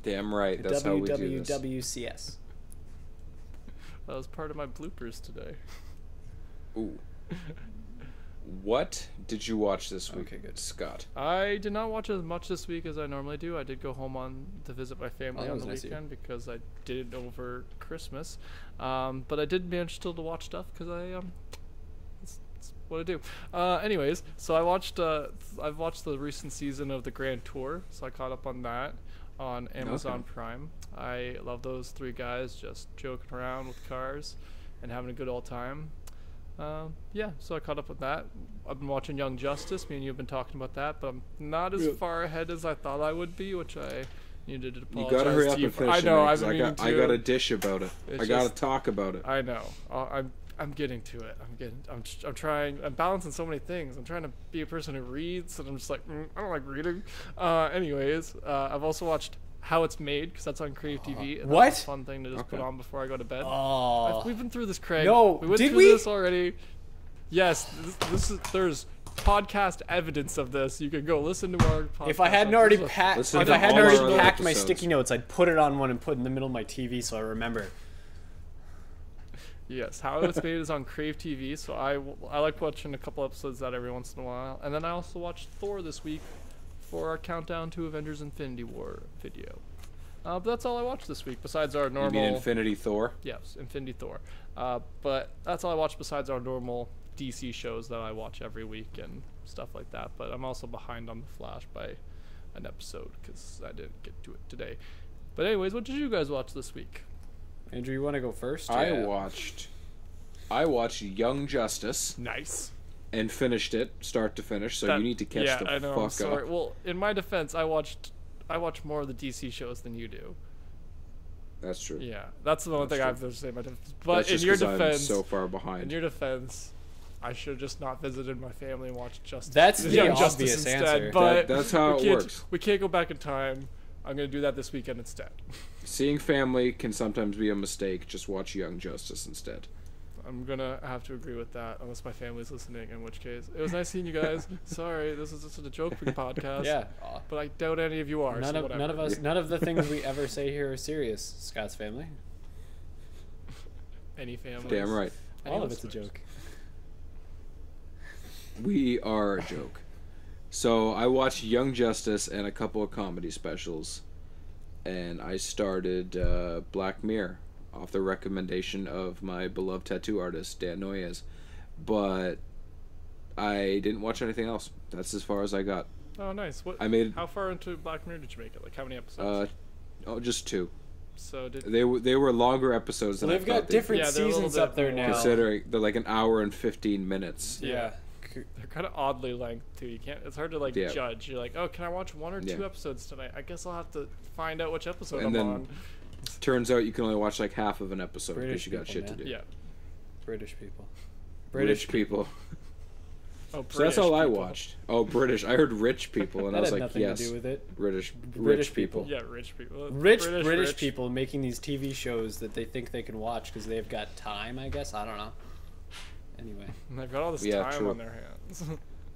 Damn right. The That's how we do this. WWWCS. That was part of my bloopers today. Ooh. What did you watch this week, Okay, good. Scott? I did not watch as much this week as I normally do. I did go home to visit my family on the weekend because I did it over Christmas. But I did manage still to watch stuff because it's what I do. Anyways, so I've watched the recent season of the Grand Tour, so I caught up on that on Amazon Prime. I love those 3 guys just joking around with cars and having a good old time. So I caught up with that. I've been watching Young Justice. Me and you have been talking about that, but I'm not as far ahead as I thought I would be, which I needed to apologize. You gotta hurry up to you and for. finish I know. it, I got a dish about it. I gotta talk about it. I know. I'm getting to it. I'm trying. I'm balancing so many things. I'm trying to be a person who reads, and I'm just like, I don't like reading. Anyways, I've also watched How It's Made because that's on Crave TV. And What? That's a fun thing to just put on before I go to bed. Oh. We've been through this, Craig. No, we went did through we? this already. Yes, this is. There's podcast evidence of this. You can go listen to our podcast. If I hadn't already packed my episodes. sticky notes, I'd put it on one and put it in the middle of my TV so I remember. Yes, How It's Made is on Crave TV, so I like watching a couple episodes of that every once in a while. And then I also watched Thor this week for our countdown to Avengers Infinity War video. But that's all I watched this week besides our normal... You mean Infinity Thor? Yes, Infinity Thor. But that's all I watched besides our normal DC shows that I watch every week and stuff like that. But I'm also behind on The Flash by an episode because I didn't get to it today. But anyways, what did you guys watch this week? Andrew, you want to go first? I watched Young Justice. Nice. And finished it, start to finish, so you need to catch the fuck up. Well, in my defense, I watch more of the DC shows than you do. That's true. Yeah, that's the one thing I have to say in my defense. But that's in just your 'cause I'm defense, so far behind. In your defense, I should have just not visited my family and watched Justice. That's the Young obvious Justice answer. instead. But that's how it works. We can't go back in time. I'm gonna do that this weekend instead. Seeing family can sometimes be a mistake. Just watch Young Justice instead. I'm gonna have to agree with that, unless my family's listening, in which case, it was nice seeing you guys. Sorry, this is just a joking podcast. Yeah. But I doubt any of you are. None of the things we ever say here are serious, Scott's family. Any family. Damn right. All of it's a joke. We are a joke. So I watched Young Justice and a couple of comedy specials, and I started Black Mirror off the recommendation of my beloved tattoo artist Dan Noyes, but I didn't watch anything else. That's as far as I got. Oh, nice. How far into Black Mirror did you make it? Like, how many episodes? Just 2. So they were longer episodes than they've got different they're seasons up there now. Considering they're like an hour and 15 minutes. Yeah. They're kind of oddly length too. You can't. It's hard to judge. You're like, oh, can I watch 1 or 2 episodes tonight? I guess I'll have to find out which episode I'm on. Turns out you can only watch like half of an episode because you got shit to do. Yeah. British people. British people. Oh, so that's all I watched. Oh, British. I heard rich people, and I was like, nothing yes. To do with it. Rich people. Yeah, rich people. British people making these TV shows that they think they can watch because they've got time, I guess. I don't know. Anyway. And they've got all this time on their hands.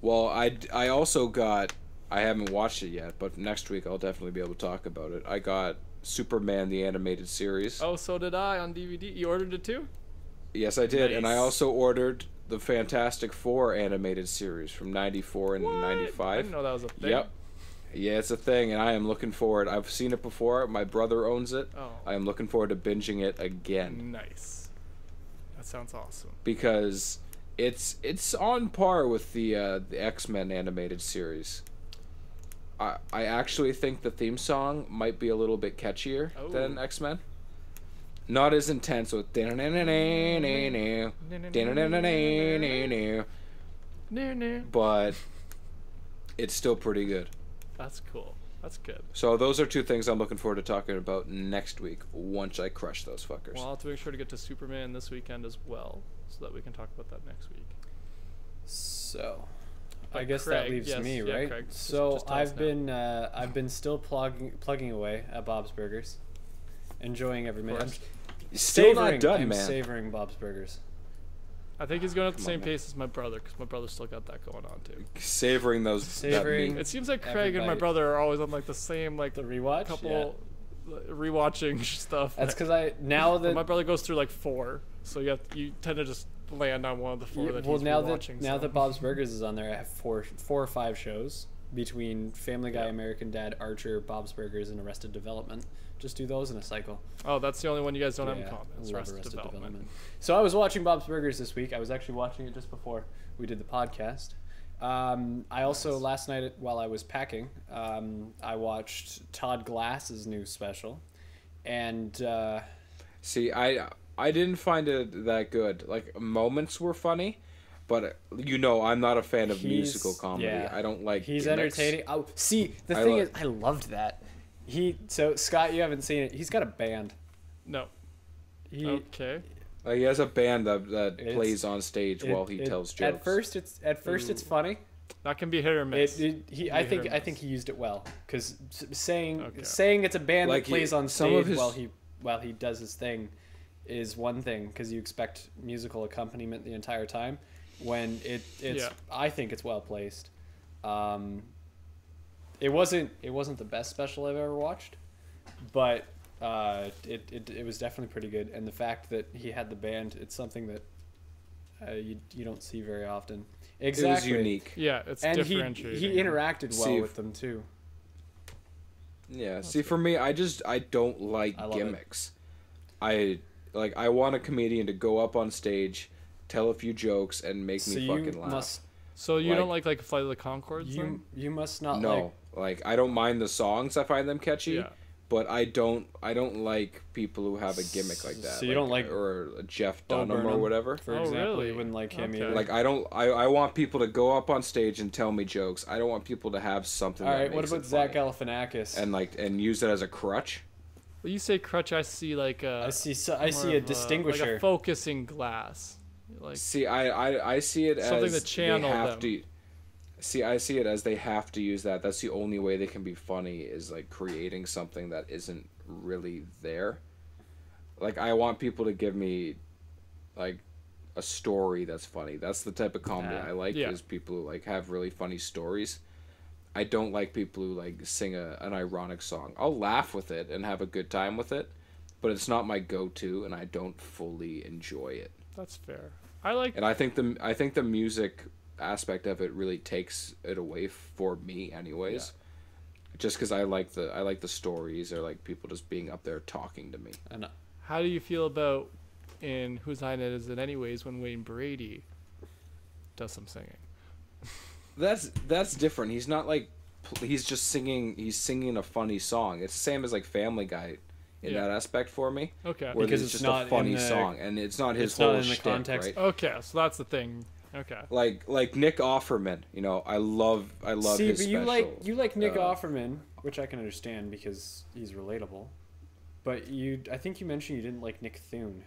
Well, I also got... I haven't watched it yet, but next week I'll definitely be able to talk about it. I got Superman, the animated series. Oh, so did I on DVD. You ordered it too? Yes, I did. Nice. And I also ordered the Fantastic Four animated series from 94 and 95. I didn't know that was a thing. Yep. Yeah, it's a thing, and I am looking forward. I've seen it before. My brother owns it. Oh. I am looking forward to binging it again. Nice. That sounds awesome. Because it's on par with the X-Men animated series. I actually think the theme song might be a little bit catchier than X-Men. Not as intense with but it's still pretty good. That's cool. That's good. So those are 2 things I'm looking forward to talking about next week once I crush those fuckers. Well, I'll have to make sure to get to Superman this weekend as well, so that we can talk about that next week. So, I guess Craig, that leaves me, right? Craig, so just I've been still plugging away at Bob's Burgers, enjoying every minute. Still not done, I'm man. savoring Bob's Burgers. I think he's going at the same pace as my brother, because my brother's still got that going on too. Savoring It seems like Craig and my brother are always on like the same the rewatch couple rewatching stuff. That's because my brother goes through like 4, so you tend to just land on one of the 4 that he's rewatching. Now that Bob's Burgers is on there, I have 4 or 5 shows between Family Guy, American Dad, Archer, Bob's Burgers, and Arrested Development. Just do those in a cycle. Oh, I the only one you guys don't have in common. It's Arrested Development. So I was watching Bob's Burgers this week. I was actually watching it just before we did the podcast. I also, last night while I was packing, I watched Todd Glass's new special. And... See, I didn't find it that good. Like, moments were funny, but I'm not a fan of musical comedy. Yeah, I don't like He's gimmicks. entertaining. Oh, see, the thing is, I loved that. So Scott, you haven't seen it. He's got a band. No. Okay. He has a band that plays on stage while he tells jokes. At first it's funny. That can be hit or miss. I think he used it well, because saying it's a band that plays on stage while he does his thing is one thing, because you expect musical accompaniment the entire time. When I think it's well placed. It wasn't the best special I've ever watched, but it was definitely pretty good. And the fact that he had the band, it's something that you don't see very often. Exactly. It was unique. Yeah, it's differentiating. He interacted well with them too. Yeah. See, for me, I don't like gimmicks. I want a comedian to go up on stage, tell a few jokes, and make me fucking laugh. So you don't like Flight of the Conchords? You must not. No, I don't mind the songs. I find them catchy. Yeah. But I don't like people who have a gimmick like that. So you don't like or Jeff Dunham or whatever. For example, really? You wouldn't like him either. Like I want people to go up on stage and tell me jokes. I don't want people to have something. All that right, what makes about it Zach funny. Galifianakis? And use it as a crutch. Well, you say crutch, I see I see a distinguisher, like a focusing glass. See, I see it something as to channel them. See, I see it as they have to use that. That's the only way they can be funny, is creating something that isn't really there. I want people to give me a story that's funny. That's the type of comedy I like. Is people who have really funny stories. I don't like people who sing an ironic song. I'll laugh with it and have a good time with it, but it's not my go-to, and I don't fully enjoy it. That's fair. And I think the music aspect of it really takes it away for me, anyways. Yeah. Just because I like the stories, or like people just being up there talking to me. And how do you feel about in Whose Line Is It Anyways when Wayne Brady does some singing? That's different. He's not like he's just singing. He's singing a funny song. It's the same as like Family Guy in that aspect for me. Okay. Where because it's just a funny song, and it's not his whole shtick, right? Okay, so that's the thing. Okay. Like Nick Offerman, you know, I love his special. you like Nick Offerman, which I can understand because he's relatable. But I think you mentioned you didn't like Nick Thune.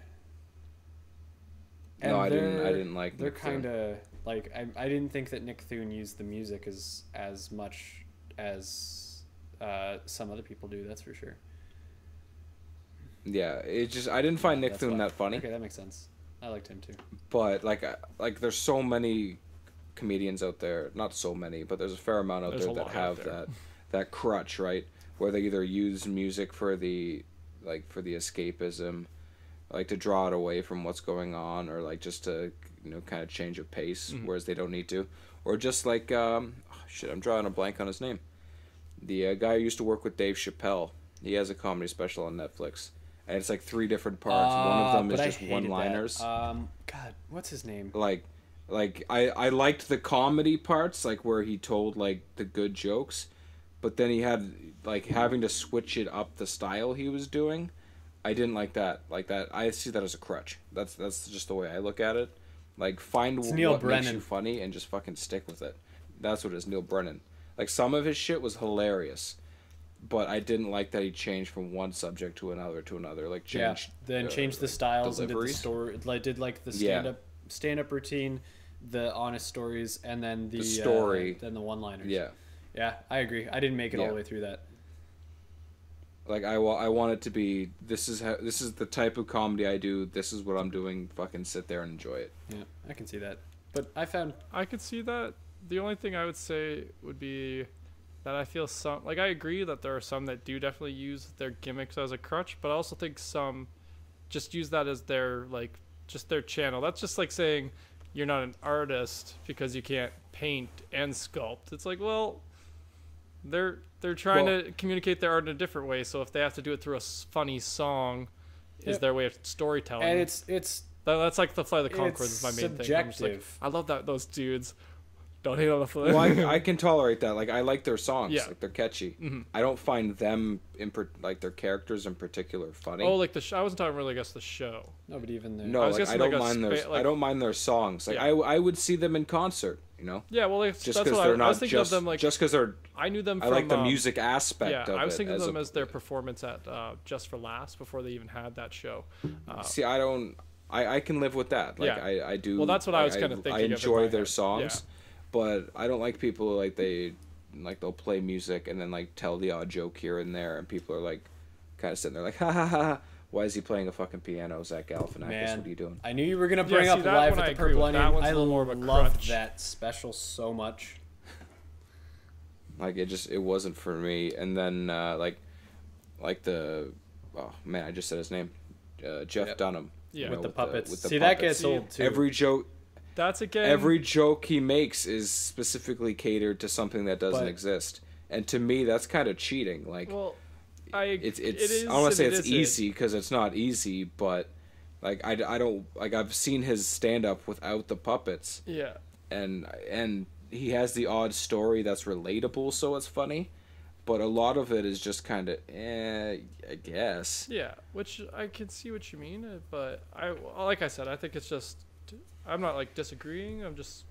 And no, I didn't like. They're kind of like I didn't think that Nick Thune used the music as much as some other people do. That's for sure. Yeah, I didn't find Nick Thune that funny. Okay, that makes sense. I liked him too. But like there's so many comedians out there. Not so many, but there's a fair amount out there that have that crutch, right? Where they either use music for the escapism, like to draw it away from what's going on, or like just to kind of change of pace, whereas they don't need to, or just like I'm drawing a blank on his name. The guy who used to work with Dave Chappelle. He has a comedy special on Netflix. And it's like 3 different parts. One of them is just one-liners. God, what's his name? Like I liked the comedy parts, like where he told like the good jokes, but then he had like having to switch it up the style he was doing. I didn't like that. Like that, I see that as a crutch. That's just the way I look at it. Like find what makes you funny and just fucking stick with it. That's what it is, Neil Brennan. Like some of his shit was hilarious. But I didn't like that he changed from one subject to another. Like changed. Then changed the styles and did the story. Did like the stand up routine, the honest stories, and then the story, then the one-liners. Yeah, I agree. I didn't make it all the way through that. Like I want it to be. This is the type of comedy I do. This is what I'm doing. Fucking sit there and enjoy it. Yeah, I can see that. But I could see that. The only thing I would say would be that I feel I agree that there are some that do definitely use their gimmicks as a crutch, but I also think some just use that as their just their channel. That's just like saying you're not an artist because you can't paint and sculpt. It's like, well, they're trying to communicate their art in a different way. So if they have to do it through a funny song, is their way of storytelling. And it's that's like the Flight of the Conchords is my main thing. I'm just like, I love those dudes. Don't hate on the Flight. Well, I can tolerate that. Like I like their songs. Like they're catchy. I don't find them like their characters in particular funny. Oh, like I wasn't talking really. I guess the show. No, but even there. No, I don't mind their. I don't mind their songs. Like I would see them in concert. Yeah, well, just because they're not just of them, just because they're. I knew them. I like the music aspect. Yeah, I was thinking of them as their performance at Just for Laughs before they even had that show. See, I don't. I can live with that. Like I do. Well, that's what I was kind of thinking. I enjoy their songs. But I don't like people they'll play music and then like tell the odd joke here and there, and people are like kind of sitting there like, ha ha ha, why is he playing a fucking piano, Zach Galifianakis? What are you doing? I knew you were gonna bring up Live at the Purple Onion. I loved that special so much. Like it wasn't for me. And then like the oh man, I just said his name, Jeff Dunham. Yeah, with the puppets. That gets old too. Every joke. That's again. Every joke he makes is specifically catered to something that doesn't exist, and to me, that's kind of cheating. Like, well, it's I don't want to say it's easy because it's not easy, but like I don't like I've seen his stand up without the puppets. Yeah. And he has the odd story that's relatable, so it's funny, but a lot of it is just kind of I guess. Yeah, which I can see what you mean, but like I said, I think it's just. I'm not like disagreeing. I'm just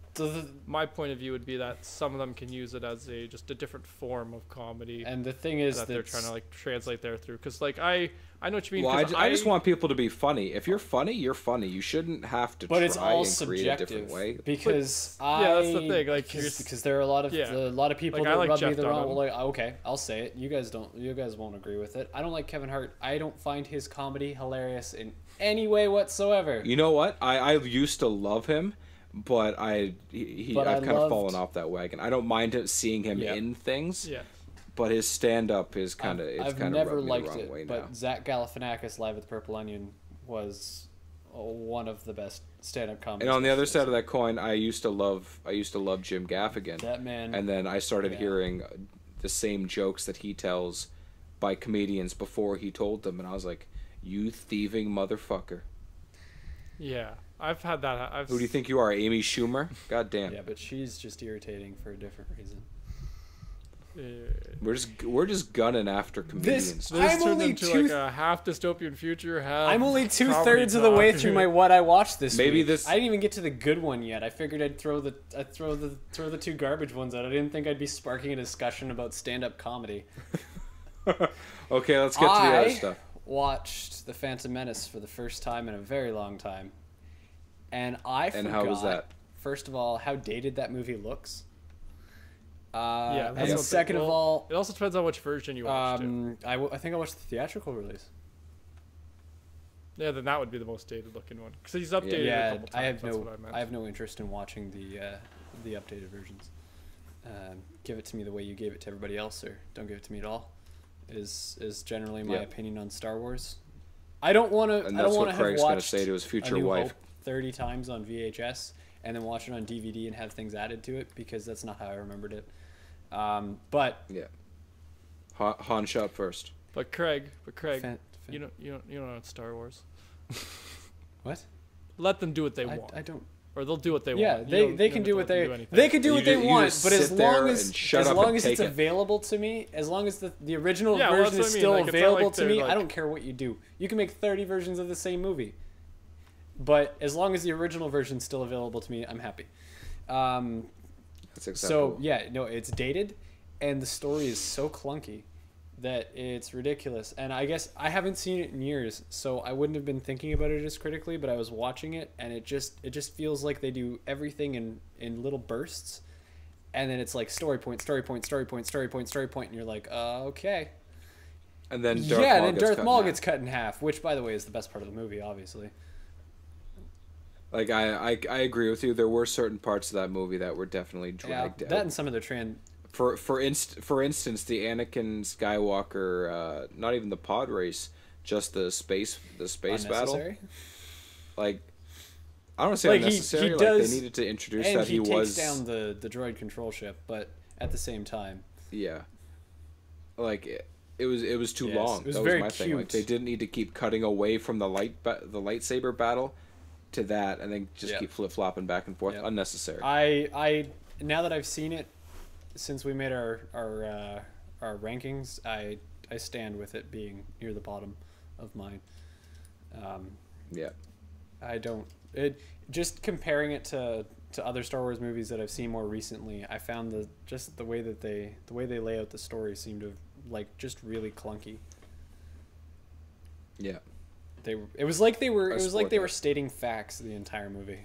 my point of view would be that some of them can use it as just a different form of comedy. And the thing is that they're trying to like translate there through. Because like I know what you mean. Well, I just want people to be funny. If you're funny, you're funny. You shouldn't have to try and create a different way. Because that's the thing. Like because there are a lot of people that rub me the wrong way. Like, okay, I'll say it. You guys won't agree with it. I don't like Kevin Hart. I don't find his comedy hilarious in any way whatsoever. You know what? I used to love him, but I've kind of fallen off that wagon. I don't mind seeing him in things. Yeah. but his stand-up is kind of I've kind of never rubbed me liked the wrong it, way now. but Zach Galifianakis live at the Purple Onion was one of the best stand-up comedy. And on the other side of that coin, I used to love Jim Gaffigan. That man. And then I started hearing the same jokes that he tells by comedians before he told them, and I was like, "You thieving motherfucker." Yeah, I've had that. Who do you think you are, Amy Schumer? God damn. Yeah, but she's just irritating for a different reason. We're just gunning after comedians. This I'm turned only into two- like a half dystopian future. Half I'm only comedy 2/3 of the way talk. through my what I watched this Maybe week. this- I didn't even get to the good one yet. I figured I'd throw the two garbage ones out. I didn't think I'd be sparking a discussion about stand-up comedy. Okay, let's get to the other stuff. Watched The Phantom Menace for the first time in a very long time, and I forgot. And how was that? First of all, how dated that movie looks. Yeah, and second of all, it also depends on which version you watch. I think I watched the theatrical release. Yeah, then that would be the most dated looking one because he's updated. Yeah, a couple times. I have That's no, what I meant. I have no interest in watching the updated versions. Give it to me the way you gave it to everybody else, or don't give it to me at all. Is generally my opinion on Star Wars. I don't want to. And I that's don't what want to have Craig's gonna watched say to his future A New wife. Hope 30 times on VHS and then watch it on DVD and have things added to it, because that's not how I remembered it. But Yeah. Han shot first. But Craig, you don't know it's Star Wars. What? Let them do what they want. I don't. Or they'll do what they Yeah, want. they can do what they can do what they want, but as long as it's available to me, as long as the original version is still available to me, I don't care what you do. You can make 30 versions of the same movie, but as long as the original version is still available to me, I'm happy. That's acceptable. So yeah, no, it's dated, and the story is so clunky that it's ridiculous. And I guess I haven't seen it in years, so I wouldn't have been thinking about it as critically, but I was watching it, and it just feels like they do everything in little bursts, and then it's like story point, and you're like, okay. And then Darth Maul gets cut in half, which, by the way, is the best part of the movie, obviously. Like, I agree with you. There were certain parts of that movie that were definitely dragged out. That and some of the For instance, the Anakin Skywalker, not even the pod race, just the space battle. Like, I don't want to say unnecessary. He like does, they needed to introduce and that he was takes down the droid control ship, but at the same time, yeah, like it was too long. It was that very was my cute. thing. Like, they didn't need to keep cutting away from the lightsaber battle to that, and then just keep flip flopping back and forth. Unnecessary. I now that I've seen it, since we made our rankings, I stand with it being near the bottom of mine. I don't. Just comparing it to other Star Wars movies that I've seen more recently, I found the way they lay out the story seemed to like just really clunky. Yeah. It was like they were stating facts the entire movie.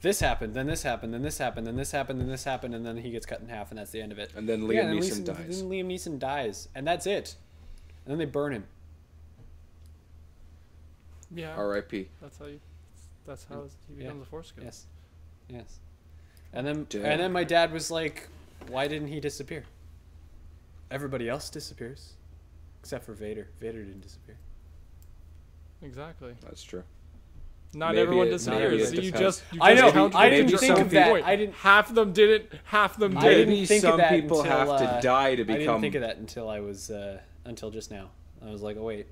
This happened, then this happened, then this happened, then this happened, then this happened, and then he gets cut in half, and that's the end of it. And then Liam Neeson dies. Then Liam Neeson dies, and that's it. And then they burn him. Yeah. R.I.P. That's how he becomes a Force ghost. Yes. And then my dad was like, "Why didn't he disappear? Everybody else disappears, except for Vader. Vader didn't disappear." Exactly. That's true. Not everyone disappears. I know. I didn't think of that. Half of them didn't. Half of them did. Maybe some people have to die to become. I didn't think of that until I was until just now. I was like, oh wait,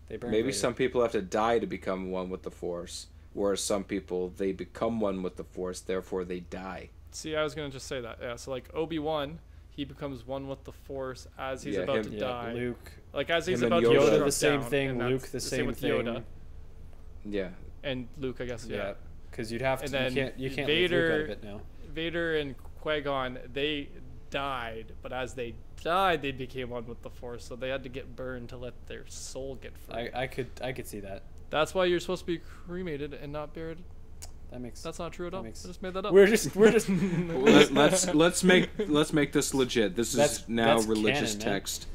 they burned. Maybe some people have to die to become one with the Force, whereas some people they become one with the Force, therefore they die. See, I was gonna just say that. Yeah. So like Obi-Wan, he becomes one with the Force as he's about to die. Luke, like as he's him about and to Yoda, Yoda the same thing. Luke, the same with thing. Yoda. Yeah. And Luke, I guess. Yeah. Because you'd have to. And then you can't Vader, leave Luke out of it now. Vader and Qui-Gon, they died, but as they died, they became one with the Force. So they had to get burned to let their soul get free. I could see that. That's why you're supposed to be cremated and not buried. That's not true at all. I just made that up. We're just let's make this legit. This is now religious canon, text.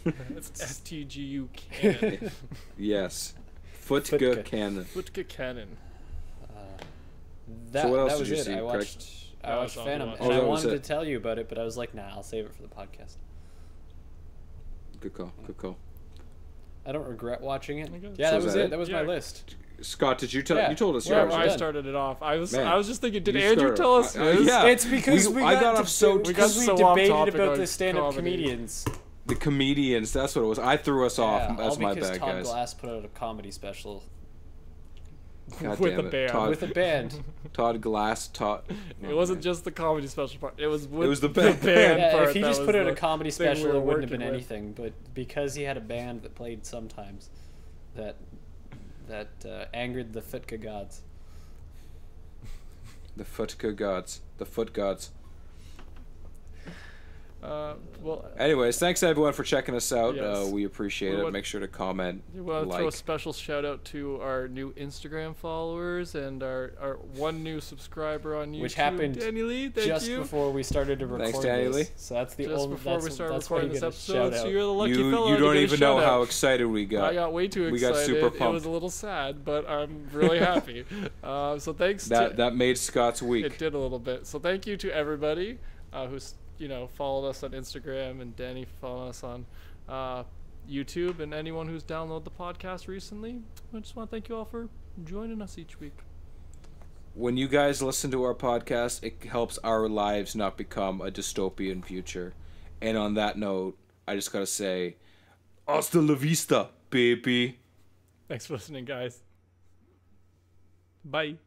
It's FTGU canon. Yes. Futka canon. Futka canon. That what else was did you it. see, I watched Phantom, and I wanted to tell you about it, but I was like, nah, I'll save it for the podcast. Good call. Good call. I don't regret watching it. Okay. Yeah, So that is was that it. it? That was my Yeah. list. Scott, did you tell? Yeah. You told us Yeah, yours. I we're done. started it off. I was Man. just thinking, did You Andrew started- tell us his? yeah. It's because I got off so because we so off debated topic about on the stand-up comedy. comedians. The comedians. That's what it was. I threw us off. Yeah, That's all my because bad, Todd guys. Glass put out a comedy special God With damn a it. band. Todd, with a band. Todd Glass. Todd. It wasn't just the comedy special part. It was with was the band. Yeah, part. if he that just was put out a the comedy thing we special, were it wouldn't have working been with. anything. But because he had a band that played sometimes, that angered the Fitka gods. The Futka gods. The foot gods. Well, Anyways, thanks everyone for checking us out. Yes. We appreciate We it. want- Make sure to comment, we want to throw a like. special shout out to our new Instagram followers and our one new subscriber on YouTube. Which happened Danny Lee, thank just you. before we started to record Thanks, Danny this. Lee. So that's the Just only. before that's, we started that's why recording you this get a shout episode, so out. you're the lucky You fellow. to don't get a even know shout how out. excited we got. I got way too excited. We got super It pumped. was a little sad, but I'm really happy. So thanks. That made Scott's week. It did a little bit. So thank you to everybody who's followed us on Instagram, and Danny followed us on YouTube, and anyone who's downloaded the podcast recently. I just want to thank you all for joining us each week. When you guys listen to our podcast, it helps our lives not become a dystopian future. And on that note, I just gotta say, hasta la vista, baby. Thanks for listening, guys. Bye.